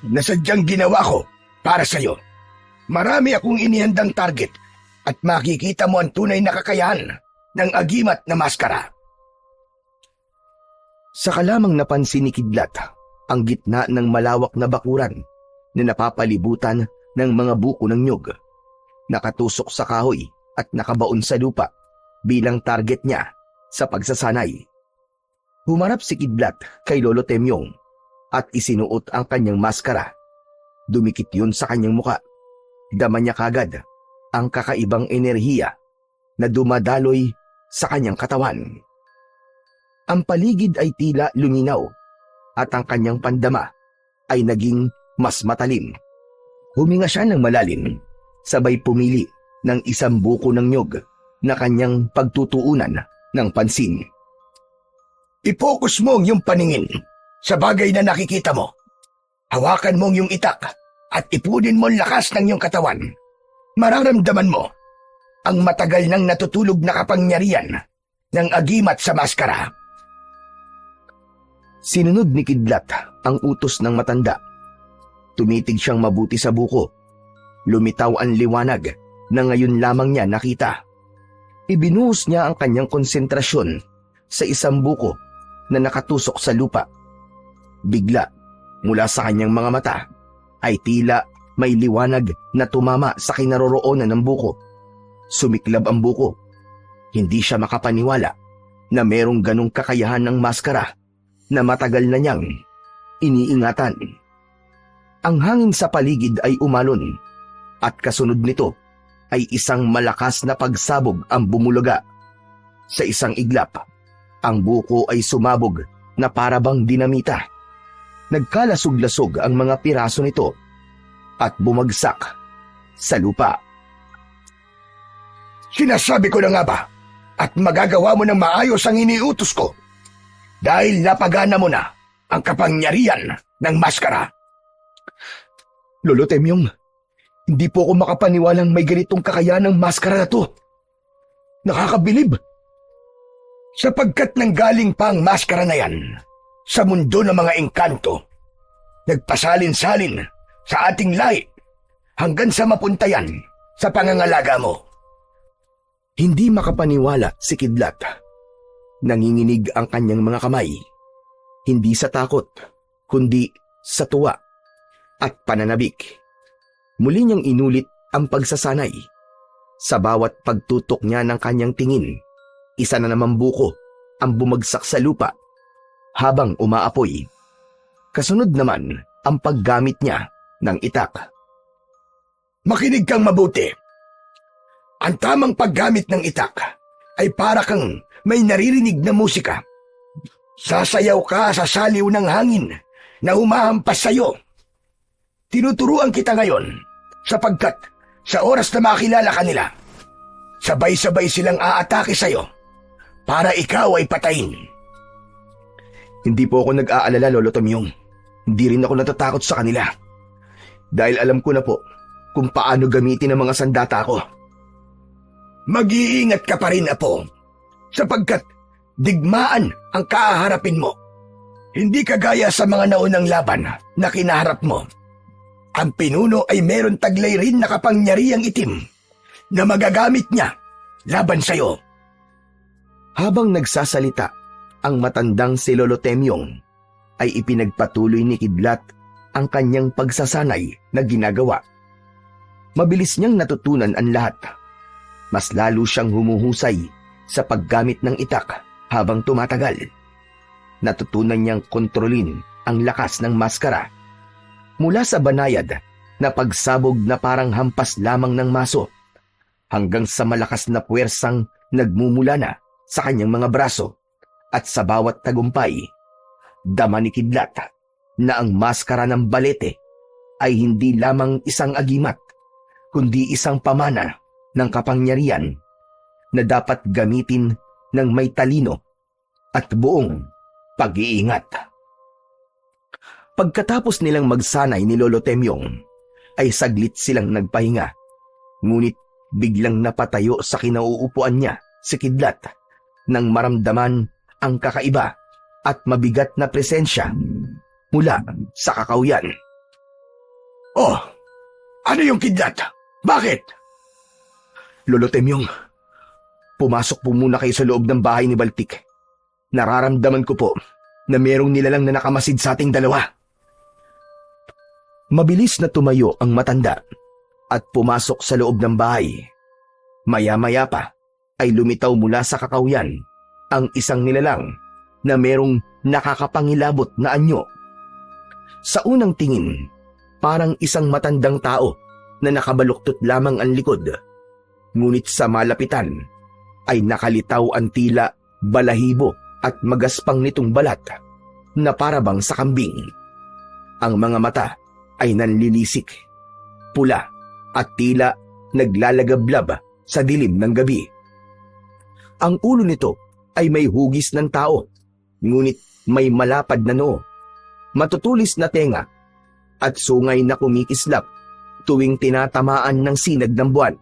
na sadyang ginawa ko para sa'yo. Marami akong inihandang target at makikita mo ang tunay na kakayahan ng agimat na maskara. Saka lamang napansin ni Kidlat ang gitna ng malawak na bakuran na napapalibutan ng mga buko ng nyug. Nakatusok sa kahoy at nakabaon sa lupa bilang target niya sa pagsasanay. Humarap si Kidlat kay Lolo Temyong at isinuot ang kanyang maskara. Dumikit yun sa kanyang muka. Dama niya kagad ang kakaibang enerhiya na dumadaloy sa kanyang katawan. Ang paligid ay tila luminaw at ang kanyang pandama ay naging mas matalim. Huminga siya ng malalim, sabay pumili ng isang buko ng nyog na kanyang pagtutuunan ng pansin. I-focus mo ang iyong paningin sa bagay na nakikita mo. Hawakan mo ang iyong itak at ipunin mo ang lakas ng iyong katawan. Mararamdaman mo ang matagal nang natutulog na kapangyarihan ng agimat sa maskara. Sinunod ni Kidlat ang utos ng matanda. Tumitig siyang mabuti sa buko. Lumitaw ang liwanag na ngayon lamang niya nakita. Ibinuhos niya ang kanyang konsentrasyon sa isang buko na nakatusok sa lupa. Bigla, mula sa kanyang mga mata, ay tila may liwanag na tumama sa kinaroroonan ng buko. Sumiklab ang buko. Hindi siya makapaniwala na merong ganong kakayahan ng maskara na matagal na niyang iniingatan. Ang hangin sa paligid ay umalon at kasunod nito ay isang malakas na pagsabog ang bumulaga. Sa isang iglap, ang buko ay sumabog na parabang dinamita. Nagkalasog-lasog ang mga piraso nito at bumagsak sa lupa. Sinasabi ko na nga ba at magagawa mo ng maayos ang iniutos ko dahil napagana mo na ang kapangyarihan ng maskara. Lolo Temyong, hindi po ako makapaniwalang may ganitong kakayahan ng maskara na to. Nakakabilib. Sapagkat nanggaling pa ang maskara na yan sa mundo ng mga engkanto, nagpasalin-salin sa ating lahi hanggang sa mapuntayan sa pangangalaga mo. Hindi makapaniwala si Kidlat. Nanginginig ang kanyang mga kamay. Hindi sa takot, kundi sa tuwa at pananabik. Muli niyang inulit ang pagsasanay. Sa bawat pagtutok niya ng kanyang tingin, isa na naman buko ang bumagsak sa lupa habang umaapoy. Kasunod naman ang paggamit niya ng itak. Makinig kang mabuti. Ang tamang paggamit ng itak ay para kang may naririnig na musika. Sasayaw ka sa saliw ng hangin na humahampas sa'yo. Tinuturuan kita ngayon sapagkat sa oras na makilala ka nila, sabay-sabay silang aatake sa'yo para ikaw ay patayin. Hindi po ako nag-aalala, Lolo Temyong. Hindi rin ako natatakot sa kanila. Dahil alam ko na po kung paano gamitin ang mga sandata ko. Mag-iingat ka pa rin, Apo, sapagkat digmaan ang kaharapin mo. Hindi kagaya sa mga naunang laban na kinaharap mo. Ang pinuno ay meron taglay rin na kapangyarihang itim na magagamit niya laban sa'yo. Habang nagsasalita, ang matandang si Lolo Temyong ay ipinagpatuloy ni Kidlat ang kanyang pagsasanay na ginagawa. Mabilis niyang natutunan ang lahat. Mas lalo siyang humuhusay sa paggamit ng itak habang tumatagal. Natutunan niyang kontrolin ang lakas ng maskara. Mula sa banayad na pagsabog na parang hampas lamang ng maso hanggang sa malakas na puwersang nagmumula na sa kanyang mga braso at sa bawat tagumpay, dama ni Kidlat na ang maskara ng balete ay hindi lamang isang agimat, kundi isang pamana ng kapangyarihan na dapat gamitin ng may talino at buong pag-iingat. Pagkatapos nilang magsanay ni Lolo Temyong, ay saglit silang nagpahinga. Ngunit biglang napatayo sa kinauupuan niya si Kidlat nang maramdaman ang kakaiba at mabigat na presensya mula sa kakauyan. Oh, ano yung Kidlat? Bakit? Lolo Temyong, pumasok po muna kayo sa loob ng bahay ni Baltik. Nararamdaman ko po na merong nilalang na nakamasid sa ating dalawa. Mabilis na tumayo ang matanda at pumasok sa loob ng bahay. Maya-maya pa ay lumitaw mula sa kakawyan ang isang nilalang na merong nakakapangilabot na anyo. Sa unang tingin, parang isang matandang tao na nakabaluktot lamang ang likod. Ngunit sa malapitan ay nakalitaw ang tila, balahibo at magaspang nitong balat na parabang sa kambing. Ang mga mata ay nanlilisik, pula at tila naglalagablab sa dilim ng gabi. Ang ulo nito ay may hugis ng tao, ngunit may malapad na noo, matutulis na tenga at sungay na kumikislap tuwing tinatamaan ng sinag ng buwan.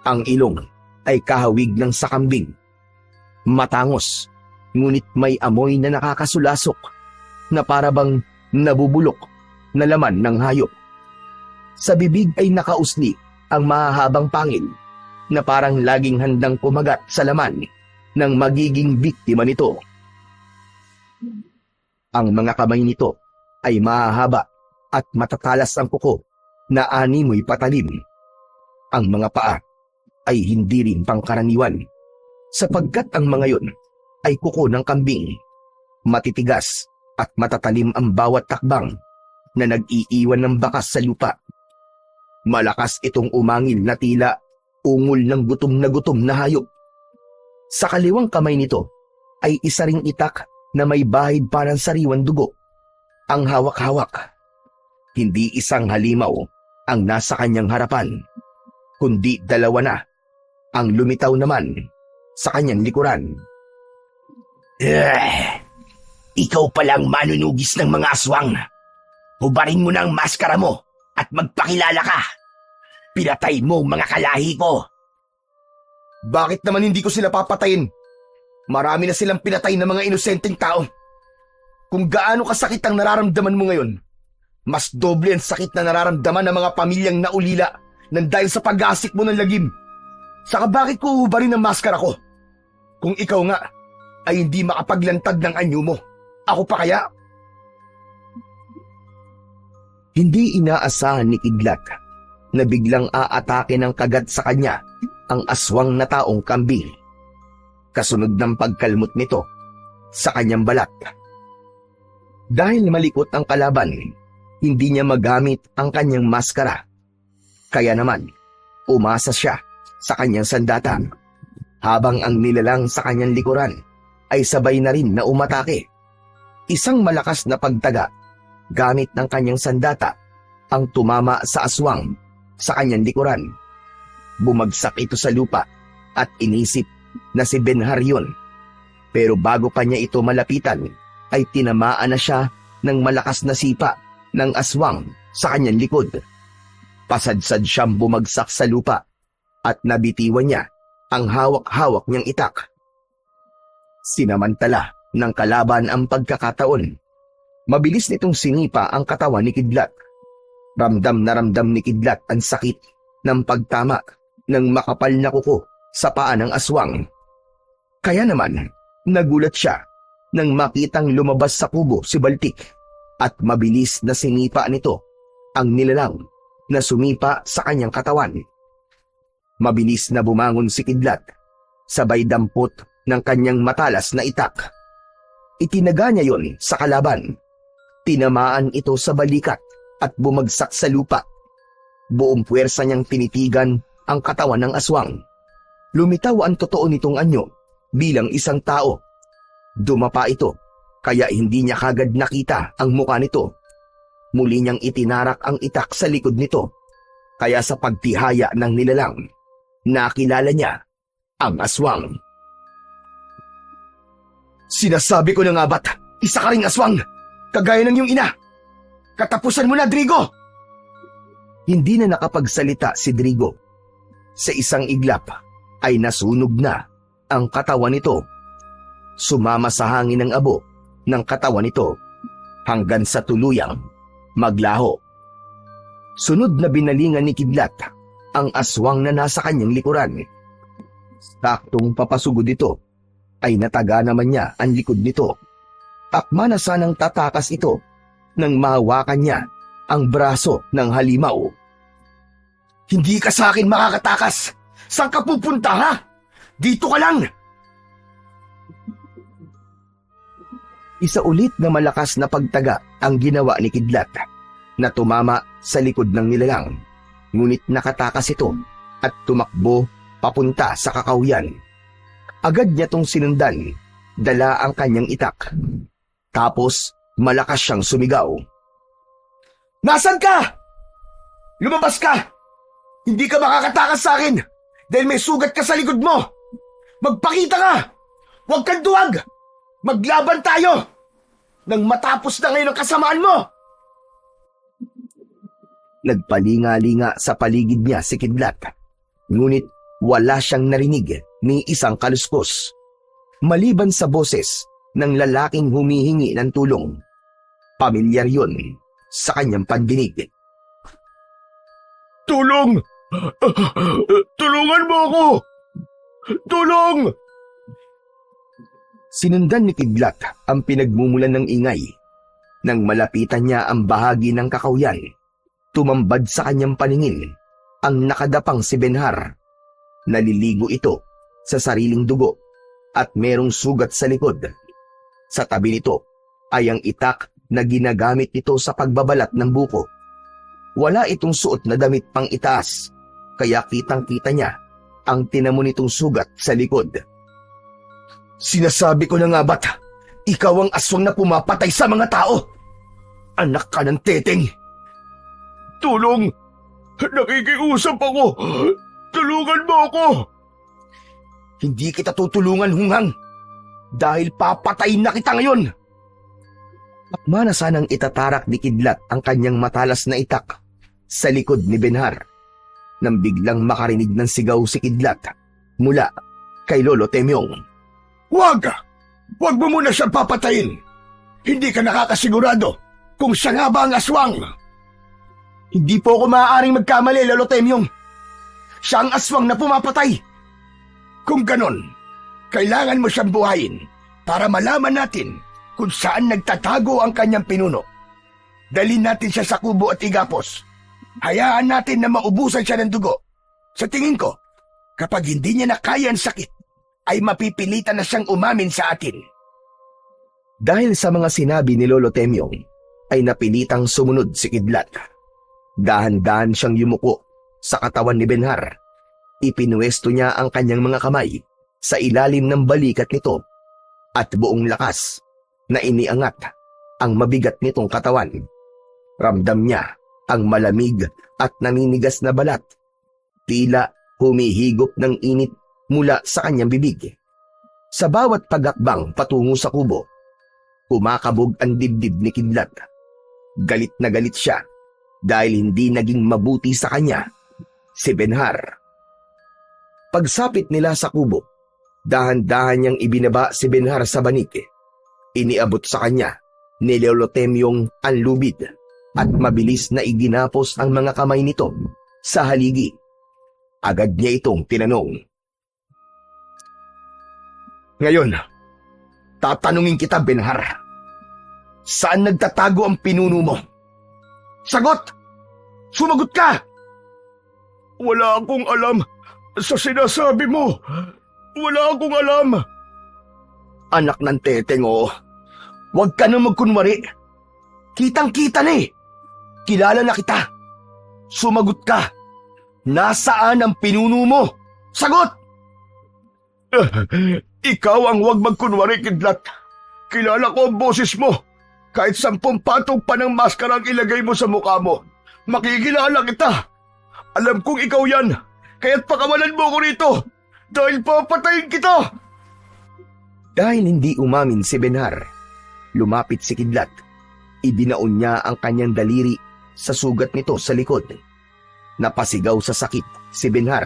Ang ilong ay kahawig ng sakambing. Matangos, ngunit may amoy na nakakasulasok na parabang nabubulok na laman ng hayop. Sa bibig ay nakausli ang mahahabang pangil na parang laging handang kumagat sa laman ng magiging biktima nito. Ang mga kamay nito ay mahahaba at matatalas ang kuko na animoy patalim. Ang mga paa ay hindi rin pangkaraniwan sapagkat ang mga yon ay kuko ng kambing. Matitigas at matatalim ang bawat takbang na nag-iiwan ng bakas sa lupa. Malakas itong umangil na tila ungol ng gutom na hayop. Sa kaliwang kamay nito ay isa ring itak na may bahid parang sariwan dugo. Ang hawak-hawak, hindi isang halimaw ang nasa kanyang harapan, kundi dalawa na ang lumitaw naman sa kanyang likuran. Ikaw palang manunugis ng mga aswang. Hubarin mo na ang maskara mo at magpakilala ka. Pinatay mo mga kalahi ko. Bakit naman hindi ko sila papatayin? Marami na silang pinatay ng mga inosenteng tao. Kung gaano kasakit ang nararamdaman mo ngayon, mas doble ang sakit na nararamdaman ng mga pamilyang naulila nang dahil sa pag-asik mo ng lagim. Saka bakit ko uhubarin ang maskara ko? Kung ikaw nga ay hindi makapaglantad ng anyo mo, ako pa kaya? Hindi inaasahan ni Kidlat na biglang aatake ng kagat sa kanya ang aswang na taong kambing. Kasunod ng pagkalmot nito sa kanyang balat. Dahil malikot ang kalaban, hindi niya magamit ang kanyang maskara. Kaya naman, umasa siya sa kanyang sandata, habang ang nilalang sa kanyang likuran ay sabay na rin na umatake. Isang malakas na pagtaga gamit ng kanyang sandata ang tumama sa aswang sa kanyang likuran. Bumagsak ito sa lupa at inisip na si Benhar yun. Pero bago pa niya ito malapitan, ay tinamaan na siya ng malakas na sipa ng aswang sa kanyang likod. Pasadsad siyang bumagsak sa lupa at nabitiwan niya ang hawak-hawak niyang itak. Sinamantala ng kalaban ang pagkakataon. Mabilis nitong sinipa ang katawan ni Kidlat. Ramdam na ramdam ni Kidlat ang sakit ng pagtama ng makapal na kuko sa paa ng aswang. Kaya naman, nagulat siya nang makitang lumabas sa kubo si Baltik at mabilis na sinipa nito ang nilalang na sumipa sa kanyang katawan. Mabilis na bumangon si Kidlat, sabay dampot ng kanyang matalas na itak. Itinaga niya yon sa kalaban. Tinamaan ito sa balikat at bumagsak sa lupa. Buong puwersa niyang tinitigan ang katawan ng aswang. Lumitaw ang totoo nitong anyo bilang isang tao. Dumapa ito, kaya hindi niya kagad nakita ang muka nito. Muli niyang itinarak ang itak sa likod nito, kaya sa pagtihaya ng nilalang, nakilala niya ang aswang. Sinasabi ko na nga ba't isa ka ring aswang, kagaya ng iyong ina. Katapusan mo na, Drigo! Hindi na nakapagsalita si Drigo. Sa isang iglap ay nasunog na ang katawan nito. Sumama sa hangin ng abo ng katawan nito hanggang sa tuluyang maglaho. Sunod na binalingan ni Kidlat ang aswang na nasa kanyang likuran. Saktong papasugod ito, ay nataga naman niya ang likod nito. Akma na sanang tatakas ito nang mahawakan niya ang braso ng halimaw. Hindi ka sa akin makakatakas! Saan ka pupunta, ha? Dito ka lang! Isa ulit na malakas na pagtaga ang ginawa ni Kidlat na tumama sa likod ng nilalang. Ngunit nakatakas ito at tumakbo papunta sa kakawyan. Agad niya tong sinundan, dala ang kanyang itak. Tapos malakas siyang sumigaw. Nasaan ka? Lumabas ka! Hindi ka makakatakas sa akin dahil may sugat ka sa likod mo! Magpakita ka! Huwag kang duwag! Maglaban tayo! Nang matapos na ngayon ang kasamaan mo! Nagpalinga-linga sa paligid niya si Kidlat. Ngunit wala siyang narinig ni isang kaluskos. Maliban sa boses ng lalaking humihingi ng tulong. Pamilyar yun sa kanyang pandinig. Tulong! Tulungan mo ako! Tulong! Sinundan ni Kidlat ang pinagmumulan ng ingay. Nang malapitan niya ang bahagi ng kakawyan, tumambad sa kanyang paningin ang nakadapang si Benhar. Naliligo ito sa sariling dugo at merong sugat sa likod. Sa tabi nito ay ang itak na ginagamit nito sa pagbabalat ng buko. Wala itong suot na damit pang itaas, kaya kitang-kita niya ang tinamo nitong sugat sa likod. Sinasabi ko na nga ba't, ikaw ang aswang na pumapatay sa mga tao? Anak ka ng teteng! Tulong! Nakikiusap ako! Tulungan mo ako! Hindi kita tutulungan, hunghang, dahil papatayin na kita ngayon! Akma na sanang itatarak ni Kidlat ang kanyang matalas na itak sa likod ni Benhar, nang biglang makarinig ng sigaw si Kidlat mula kay Lolo Temyong. Huwag! Huwag mo muna siyang papatayin! Hindi ka nakakasigurado kung siya nga ba ang aswang! Hindi po ako maaaring magkamali, Lolo Temyong. Siya ang aswang na pumapatay. Kung ganon, kailangan mo siyang buhayin para malaman natin kung saan nagtatago ang kanyang pinuno. Dalhin natin siya sa kubo at igapos. Hayaan natin na maubusan siya ng dugo. Sa tingin ko, kapag hindi niya na kaya ang sakit, ay mapipilitan na siyang umamin sa atin. Dahil sa mga sinabi ni Lolo Temyong, ay napilitang sumunod si Kidlat. Dahan-dahan siyang yumuko sa katawan ni Benhar. Ipinuwesto niya ang kanyang mga kamay sa ilalim ng balikat nito at buong lakas na iniangat ang mabigat nitong katawan. Ramdam niya ang malamig at naninigas na balat. Tila humihigop ng init mula sa kanyang bibig. Sa bawat pagakbang patungo sa kubo, kumakabog ang dibdib ni Kidlat. Galit na galit siya dahil hindi naging mabuti sa kanya si Benhar. Pagsapit nila sa kubo, dahan-dahan niyang ibinaba si Benhar sa banik. Iniabot sa kanya ni Lolo Temyong ang lubid at mabilis na iginapos ang mga kamay nito sa haligi. Agad niya itong tinanong. Ngayon, tatanungin kita, Benhar. Saan nagtatago ang pinuno mo? Sagot! Sumagot ka! Wala akong alam sa sinasabi mo. Wala akong alam. Anak ng teteng, oh. Huwag ka na magkunwari. Kitang-kita na eh. Kilala na kita. Sumagot ka. Nasaan ang pinuno mo? Sagot! Ikaw ang huwag magkunwari, Kidlat. Kilala ko ang boses mo. Kahit 10 patong pa ng maskara ang ilagay mo sa mukha mo, makikilala kita. Alam kong ikaw yan, kaya't pakawalan mo ko rito, dahil papatayin kita. Dahil hindi umamin si Benhar, lumapit si Kidlat. Ibinaon niya ang kanyang daliri sa sugat nito sa likod. Napasigaw sa sakit si Benhar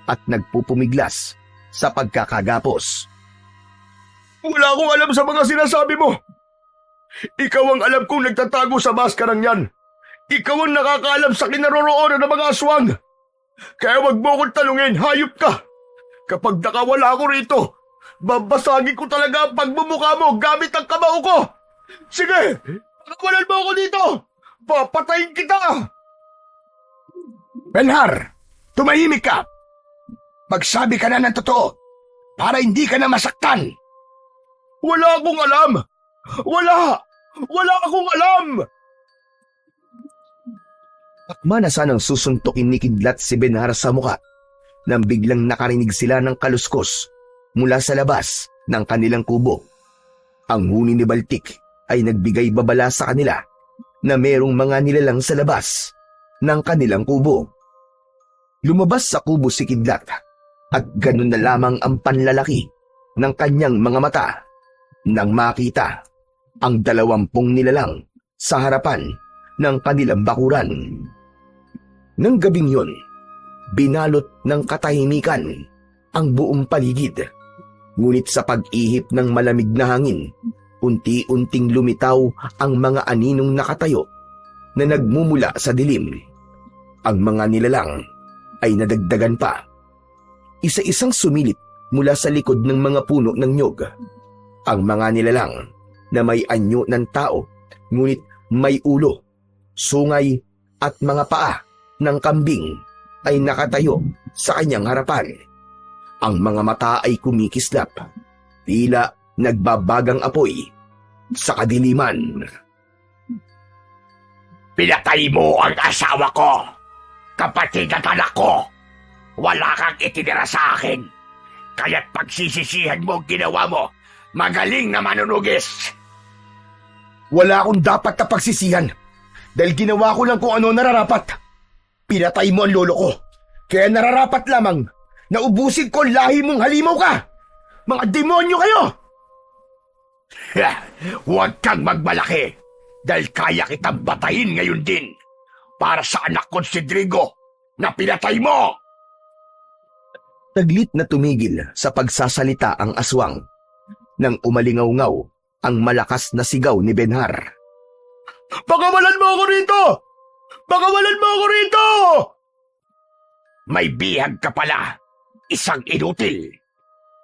at nagpupumiglas sa pagkakagapos. Wala akong alam sa mga sinasabi mo. Ikaw ang alam kong nagtatago sa maskarang yan. Ikaw ang nakakaalam sa kinaroroonan ng mga aswang. Kaya wag mo akong talungin, hayop ka! Kapag nakawala ako rito, babasagin ko talaga ang pagmumukha mo gamit ang kamao ko! Sige! Pakawalan mo ako dito! Papatayin kita! Benhar, tumahimik ka! Magsabi ka na ng totoo para hindi ka na masaktan. Wala akong alam! Wala akong alam! Akma na sanang susuntukin ni Kidlat si Benhar sa muka nang biglang nakarinig sila ng kaluskos mula sa labas ng kanilang kubo. Ang huni ni Baltik ay nagbigay babala sa kanila na merong mga nilalang sa labas ng kanilang kubo. Lumabas sa kubo si Kidlat at ganun na lamang ang panlalaki ng kanyang mga mata nang makita ang 20 nilalang sa harapan ng kanilang bakuran. Nang gabing yun, binalot ng katahimikan ang buong paligid. Ngunit sa pag-ihip ng malamig na hangin, unti-unting lumitaw ang mga aninong nakatayo na nagmumula sa dilim. Ang mga nilalang ay nadagdagan pa. Isa-isang sumilip mula sa likod ng mga puno ng nyog. Ang mga nilalang na may anyo ng tao, ngunit may ulo, sungay at mga paa ng kambing ay nakatayo sa kanyang harapan. Ang mga mata ay kumikislap, tila nagbabagang apoy sa kadiliman. Pinatay mo ang asawa ko, kapatid at anak ko. Wala kang itinira sa akin. Kaya't pagsisisihan mo ang ginawa mo, magaling na manunugis. Wala akong dapat na pagsisihan dahil ginawa ko lang kung ano nararapat. Pinatay mo ang lolo ko, kaya nararapat lamang na ubusin ko ang lahi mong halimaw ka. Mga demonyo kayo! Huwag kang magmalaki dahil kaya kitang batayin ngayon din para sa anak kong si Drigo na pinatay mo. Taglit na tumigil sa pagsasalita ang aswang nang umalingaw-ngaw ang malakas na sigaw ni Benhar. Pakawalan mo ako rito! Pakawalan mo ako rito! May bihag ka pala, isang inutil.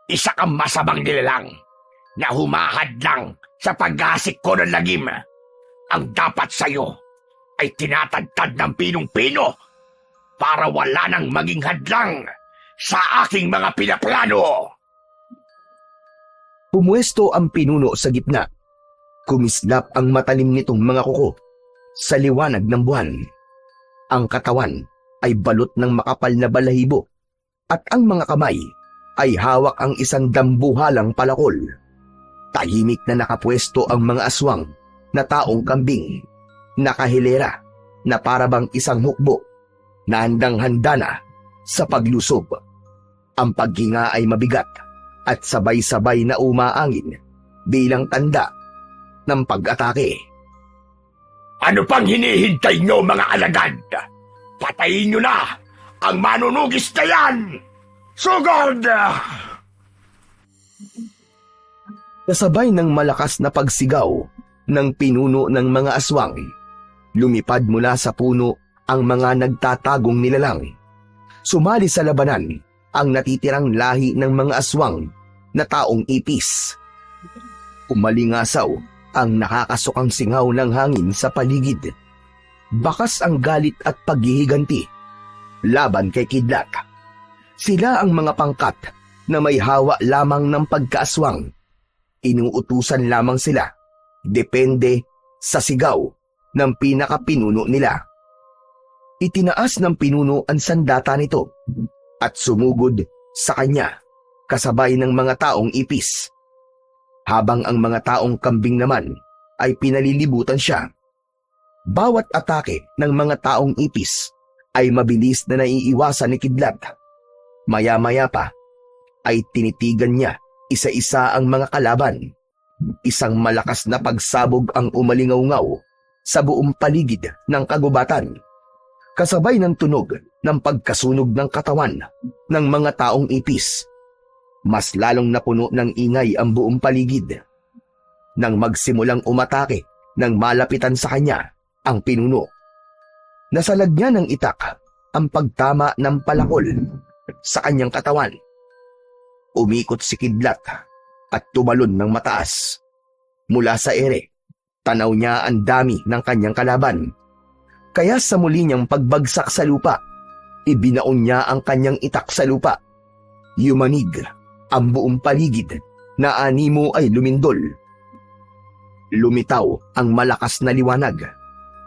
Isa kang masamang nilalang na humahad lang sa paggasik ko ng lagim. Ang dapat sa'yo ay tinatagtad ng pinong-pino para wala nang maging hadlang sa aking mga pinaplano. Pumuesto ang pinuno sa gitna. Kumislap ang matalim nitong mga kuko sa liwanag ng buwan. Ang katawan ay balot ng makapal na balahibo at ang mga kamay ay hawak ang isang dambuhalang palakol. Tahimik na nakapwesto ang mga aswang na taong kambing, nakahilera na parabang isang hukbo na handang-handa na sa paglusob. Ang paghinga ay mabigat at sabay-sabay na umaangin bilang tanda ng pag-atake. Ano pang hinihintay nyo, mga alagad? Patayin nyo na ang manunugis na yan! Sugod! Kasabay ng malakas na pagsigaw ng pinuno ng mga aswang, lumipad mula sa puno ang mga nagtatagong nilalang. Sumali sa labanan ang natitirang lahi ng mga aswang na taong ipis. Umalingasaw ang nakakasukang singaw ng hangin sa paligid. Bakas ang galit at paghihiganti laban kay Kidlat. Sila ang mga pangkat na may hawa lamang ng pagkaaswang. Inuutusan lamang sila, depende sa sigaw ng pinakapinuno nila. Itinaas ng pinuno ang sandata nito at sumugod sa kanya kasabay ng mga taong ipis. Habang ang mga taong kambing naman ay pinalilibutan siya. Bawat atake ng mga taong ipis ay mabilis na naiiwasan ni Kidlat. Maya-maya pa ay tinitigan niya isa-isa ang mga kalaban. Isang malakas na pagsabog ang umalingaw-ngaw sa buong paligid ng kagubatan. Kasabay ng tunog ng pagkasunog ng katawan ng mga taong ipis. Mas lalong napuno ng ingay ang buong paligid. Nang magsimulang umatake nang malapitan sa kanya ang pinuno. Nasalag niya ng itak ang pagtama ng palakol sa kanyang katawan. Umikot si Kidlat at tumalon ng mataas. Mula sa ere, tanaw niya ang dami ng kanyang kalaban. Kaya sa muli niyang pagbagsak sa lupa, ibinaon niya ang kanyang itak sa lupa. Yumanig ang buong paligid na animo ay lumindol. Lumitaw ang malakas na liwanag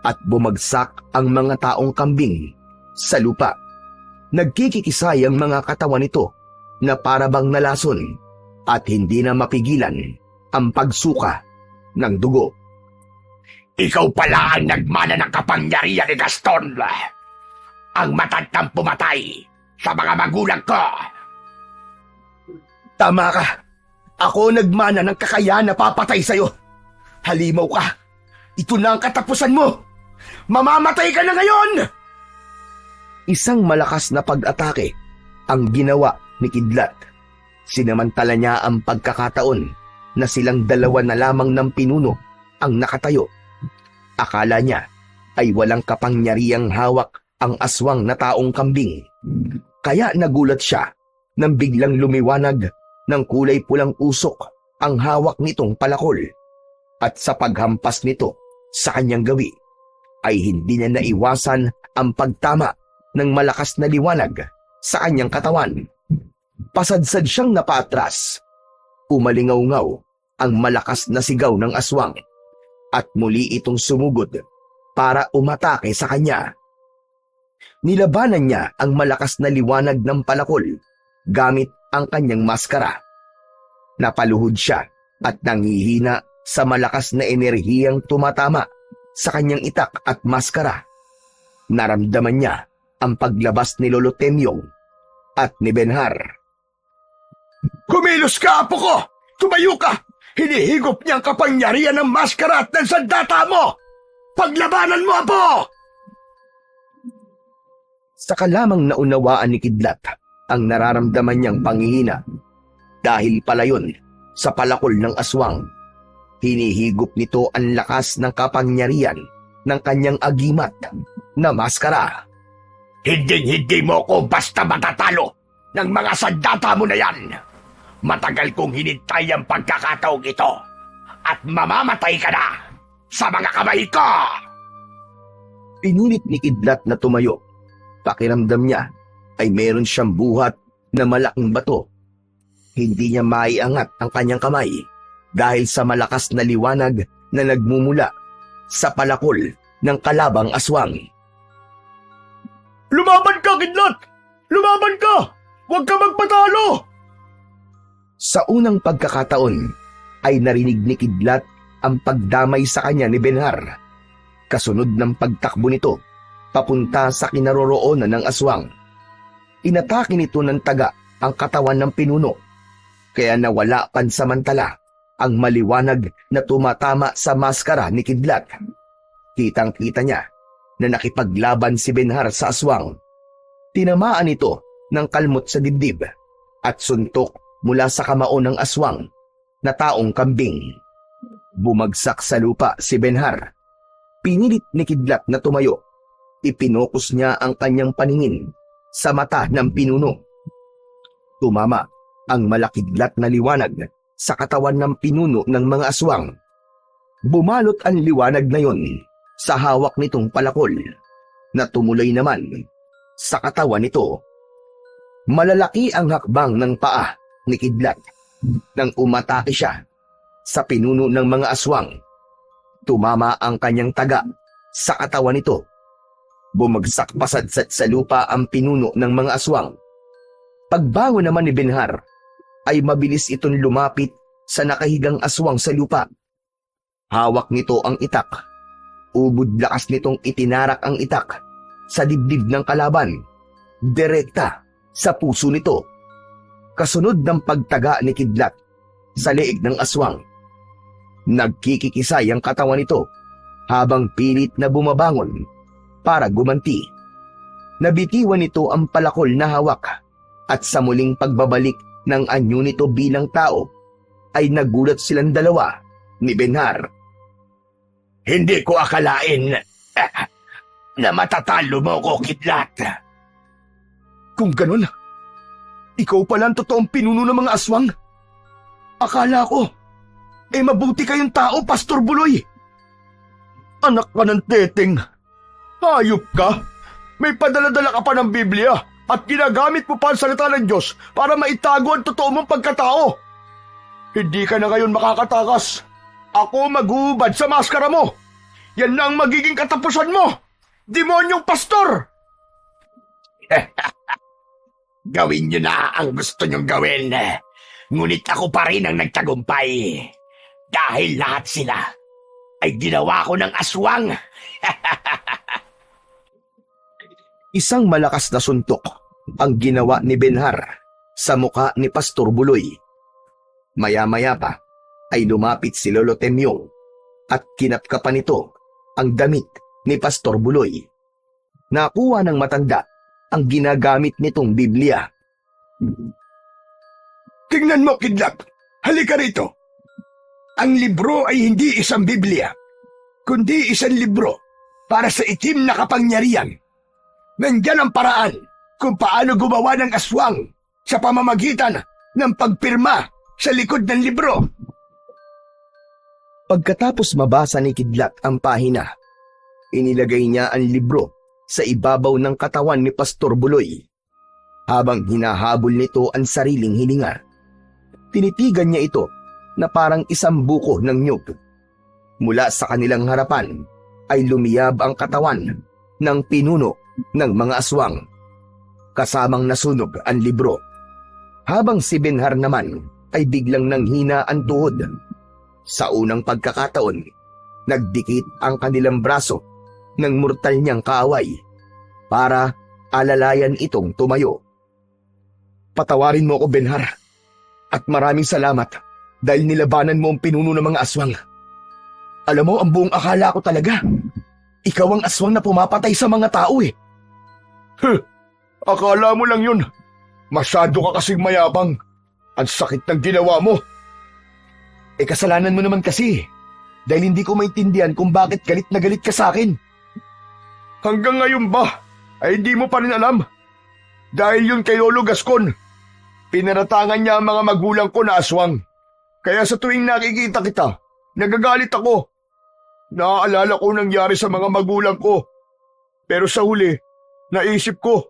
at bumagsak ang mga taong kambing sa lupa. Nagkikikisay ang mga katawan nito na parabang nalason at hindi na mapigilan ang pagsuka ng dugo. Ikaw pala ang nagmana ng kapangyarihan ni Gaston. Ang matandang pumatay sa mga magulang ko. Tama ka. Ako nagmana ng kakayahan na papatay sa'yo. Halimaw ka. Ito na ang katapusan mo. Mamamatay ka na ngayon! Isang malakas na pag-atake ang ginawa ni Kidlat. Sinamantala niya ang pagkakataon na silang dalawa na lamang ng pinuno ang nakatayo. Akala niya ay walang kapangyarihang hawak ang aswang na taong kambing. Kaya nagulat siya nang biglang lumiwanag ng kulay pulang usok ang hawak nitong palakol. At sa paghampas nito sa kanyang gawi, ay hindi niya naiwasan ang pagtama ng malakas na liwanag sa kanyang katawan. Pasadsad siyang napaatras. Umalingaw-ngaw ang malakas na sigaw ng aswang at muli itong sumugod para umatake sa kanya. Nilabanan niya ang malakas na liwanag ng palakol gamit ang kanyang maskara. Napaluhod siya at nangihina sa malakas na enerhiyang tumatama sa kanyang itak at maskara. Naramdaman niya ang paglabas ni Lolo Temyong at ni Benhar. Kumilos ka, apo ko! Tumayo ka! Hinihigop niya ang kapangyarihan ng maskara at ng sandata mo! Paglabanan mo, apo! Saka lamang naunawaan ni Kidlat ang nararamdaman niyang panghihina. Dahil pala yun sa palakol ng aswang. Hinihigop nito ang lakas ng kapangyarihan ng kanyang agimat na maskara. Hindi mo ko basta matatalo ng mga sandata mo na yan. Matagal kong hinintay ang pagkakataong ito at mamamatay ka na sa mga kamay ko! Pinilit ni Kidlat na tumayo. Pakiramdam niya ay meron siyang buhat na malaking bato. Hindi niya maiangat ang kanyang kamay dahil sa malakas na liwanag na nagmumula sa palakol ng kalabang aswang. Lumaban ka, Kidlat! Lumaban ka! Huwag ka magpatalo! Sa unang pagkakataon ay narinig ni Kidlat ang pagdamay sa kanya ni Benhar. Kasunod ng pagtakbo nito papunta sa kinaroroonan ng aswang. Inatake nito ng taga ang katawan ng pinuno, kaya nawala pansamantala ang maliwanag na tumatama sa maskara ni Kidlat. Kitang-kita niya na nakipaglaban si Benhar sa aswang. Tinamaan ito ng kalmot sa dibdib at suntok mula sa kamao ng aswang na taong kambing. Bumagsak sa lupa si Benhar. Pinilit ni Kidlat na tumayo. Ipinokus niya ang kanyang paningin sa mata ng pinuno. Tumama ang malakidlat na liwanag sa katawan ng pinuno ng mga aswang. Bumalot ang liwanag na yon sa hawak nitong palakol na tumuloy naman sa katawan nito. Malalaki ang hakbang ng paa ni Kidlat nang umatake siya sa pinuno ng mga aswang. Tumama ang kanyang taga sa katawan nito. Bumagsak pasadsat sa lupa ang pinuno ng mga aswang. Pagbangon naman ni Benhar, ay mabilis itong lumapit sa nakahigang aswang sa lupa. Hawak nito ang itak. Ubod lakas nitong itinarak ang itak sa dibdib ng kalaban, direkta sa puso nito. Kasunod ng pagtaga ni Kidlat sa leeg ng aswang. Nagkikikisay ang katawan nito habang pilit na bumabangon para gumanti. Nabitiwan nito ang palakol na hawak at sa muling pagbabalik ng anyo nito bilang tao ay nagulat silang dalawa ni Benhar. Hindi ko akalain na matatalo mo ko, Kidlat. Kung ganon, ikaw pala ang totoong pinuno ng mga aswang. Akala ko, mabuti kayong tao, Pastor Buloy. Anak ka ng teteng. Hayop ka. May padala-dala ka pa ng Biblia at ginagamit mo pa ang salita ng Diyos para maitago ang totoo mong pagkatao. Hindi ka na ngayon makakatakas. Ako magubad sa maskara mo. Yan na ang magiging katapusan mo. Demonyong pastor! Gawin niyo na ang gusto niyong gawin. Ngunit ako pa rin ang nagtagumpay. Dahil lahat sila ay ginawa ko ng aswang. Isang malakas na suntok ang ginawa ni Benhar sa muka ni Pastor Buloy. Maya-maya pa ay lumapit si Lolo Temyong at kinapkapan nito ang damit ni Pastor Buloy. Nakuha ng matanda ang ginagamit nitong Biblia. Tingnan mo, Kidlat. Halika rito. Ang libro ay hindi isang Biblia, kundi isang libro para sa itim na kapangyarihan. Nandyan ang paraan kung paano gumawa ng aswang sa pamamagitan ng pagpirma sa likod ng libro. Pagkatapos mabasa ni Kidlat ang pahina, inilagay niya ang libro sa ibabaw ng katawan ni Pastor Buloy. Habang hinahabol nito ang sariling hininga, tinitigan niya ito na parang isang buko ng nyug. Mula sa kanilang harapan ay lumiyab ang katawan ng pinuno ng mga aswang. Kasamang nasunog ang libro. Habang si Benhar naman ay biglang nanghina ang tuhod. Sa unang pagkakataon, nagdikit ang kanilang braso ng mortal niyang kaaway para alalayan itong tumayo. Patawarin mo ako, Benhar, at maraming salamat dahil nilabanan mo ang pinuno ng mga aswang. Alam mo, ang buong akala ko talaga, ikaw ang aswang na pumapatay sa mga tao eh. Akala mo lang yun. Masyado ka kasing mayabang. Ang sakit ng ginawa mo. Kasalanan mo naman kasi dahil hindi ko maintindihan kung bakit galit na galit ka sa akin. Hanggang ngayon ba ay hindi mo pa rin alam? Dahil yun kay Lolo Gascon. Pinaratangan niya ang mga magulang ko na aswang. Kaya sa tuwing nakikita kita, nagagalit ako. Naaalala ko nangyari sa mga magulang ko. Pero sa huli, naisip ko,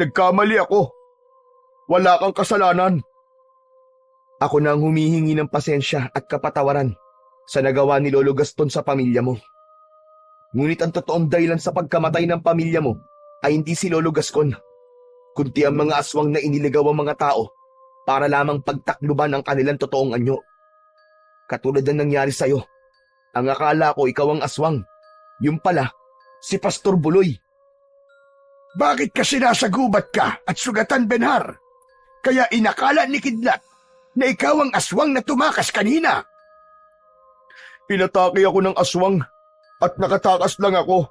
nagkamali ako. Wala kang kasalanan. Ako na ang humihingi ng pasensya at kapatawaran sa nagawa ni Lolo Gaston sa pamilya mo. Ngunit ang totoong dahilan sa pagkamatay ng pamilya mo ay hindi si Lolo Gascon, kundi ang mga aswang na iniligaw ang mga tao para lamang pagtakluban ang kanilang totoong anyo. Katulad ng nangyari sa'yo, ang akala ko ikaw ang aswang. Yung pala, si Pastor Buloy. Bakit ka sinasagubat ka at sugatan, Benhar? Kaya inakala ni Kidlat na ikaw ang aswang na tumakas kanina. Inatake ako ng aswang at nakatakas lang ako.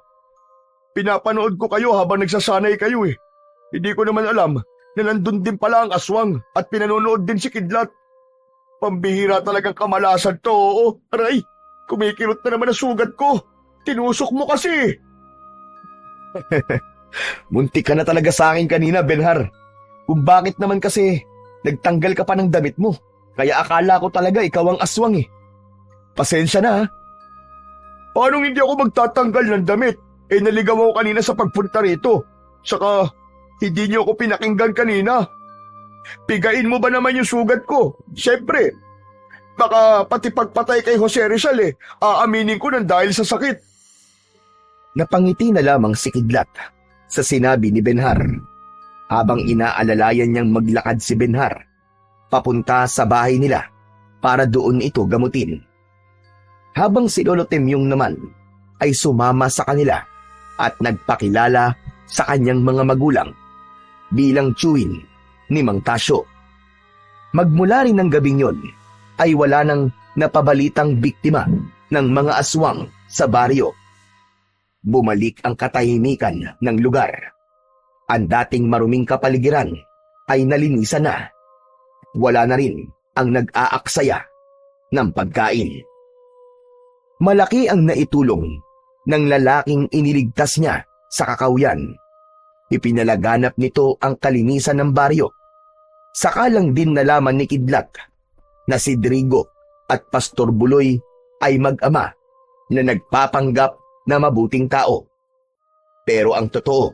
Pinapanood ko kayo habang nagsasanay kayo eh. Hindi ko naman alam na nandun din pala ang aswang at pinanonood din si Kidlat. Pambihira talagang kamalasan to, oo. Aray, kumikirot na naman ang sugat ko. Tinusok mo kasi. Muntik ka na talaga sa akin kanina, Benhar. Kung bakit naman kasi nagtanggal ka pa ng damit mo. Kaya akala ko talaga ikaw ang aswang eh. Pasensya na ha. Paano hindi ako magtatanggal ng damit? Naligaw ako kanina sa pagpunta rito. Saka, hindi niyo ako pinakinggan kanina. Pigain mo ba naman yung sugat ko? Siyempre. Baka pati pagpatay kay Jose Rizal aaminin ko nang dahil sa sakit. Napangiti na lamang si Kidlat sa sinabi ni Benhar habang inaalalayan niyang maglakad si Benhar papunta sa bahay nila para doon ito gamutin. Habang si Lolo Temyong naman ay sumama sa kanila at nagpakilala sa kanyang mga magulang bilang tiyuhin ni Mang Tasyo. Magmula rin ng gabing yon ay wala nang napabalitang biktima ng mga aswang sa baryo. Bumalik ang katahimikan ng lugar. Ang dating maruming kapaligiran ay nalinisan na. Wala na rin ang nag-aaksaya ng pagkain. Malaki ang naitulong ng lalaking iniligtas niya sa kakawyan. Ipinalaganap nito ang kalinisan ng baryo. Saka lang din nalaman ni Kidlat na si Drigo at Pastor Buloy ay mag-ama na nagpapanggap na mabuting tao. Pero ang totoo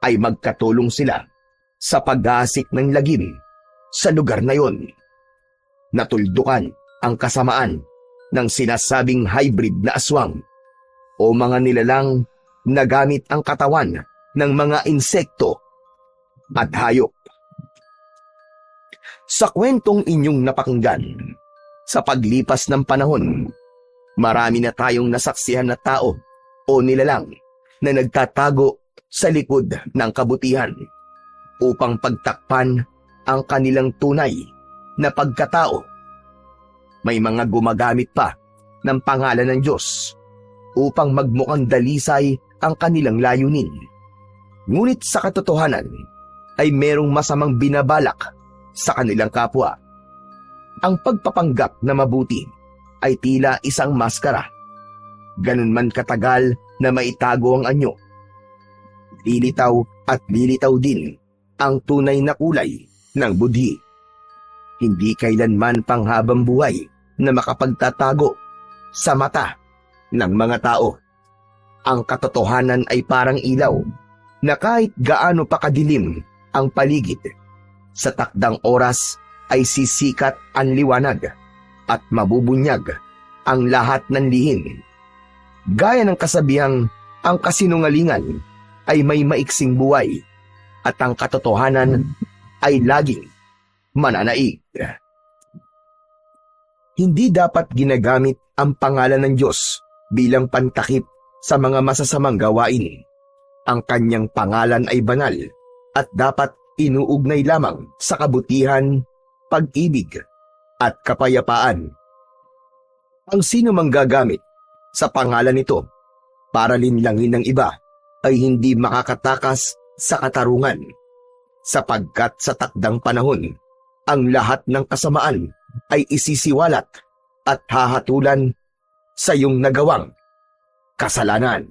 ay magkatulong sila sa pag-aasik ng lagim sa lugar na yon. Natuldukan ang kasamaan ng sinasabing hybrid na aswang o mga nilalang na gamit ang katawan ng mga insekto at hayop. Sa kwentong inyong napakinggan, sa paglipas ng panahon, marami na tayong nasaksihan na tao o nilalang na nagtatago sa likod ng kabutihan upang pagtakpan ang kanilang tunay na pagkatao. May mga gumagamit pa ng pangalan ng Diyos upang magmukhang dalisay ang kanilang layunin. Ngunit sa katotohanan ay merong masamang binabalak sa kanilang kapwa. Ang pagpapanggap na mabuti ay tila isang maskara. Ganun man katagal na maitago ang anyo, lilitaw at lilitaw din ang tunay na kulay ng budhi. Hindi kailanman panghabang buhay na makapagtatago sa mata ng mga tao. Ang katotohanan ay parang ilaw na kahit gaano pa kadilim ang paligid, sa takdang oras ay sisikat ang liwanag at mabubunyag ang lahat ng lihim. Gaya ng kasabihang ang kasinungalingan ay may maiksing buhay at ang katotohanan ay laging mananaig. Hindi dapat ginagamit ang pangalan ng Diyos bilang pantakip sa mga masasamang gawain. Ang kanyang pangalan ay banal at dapat inuugnay lamang sa kabutihan, pag-ibig at kapayapaan. Ang sino mang gagamit sa pangalan nito para linlangin ng iba ay hindi makakatakas sa katarungan, sapagkat sa takdang panahon, ang lahat ng kasamaan ay isisiwalat at hahatulan sa iyong nagawang kasalanan.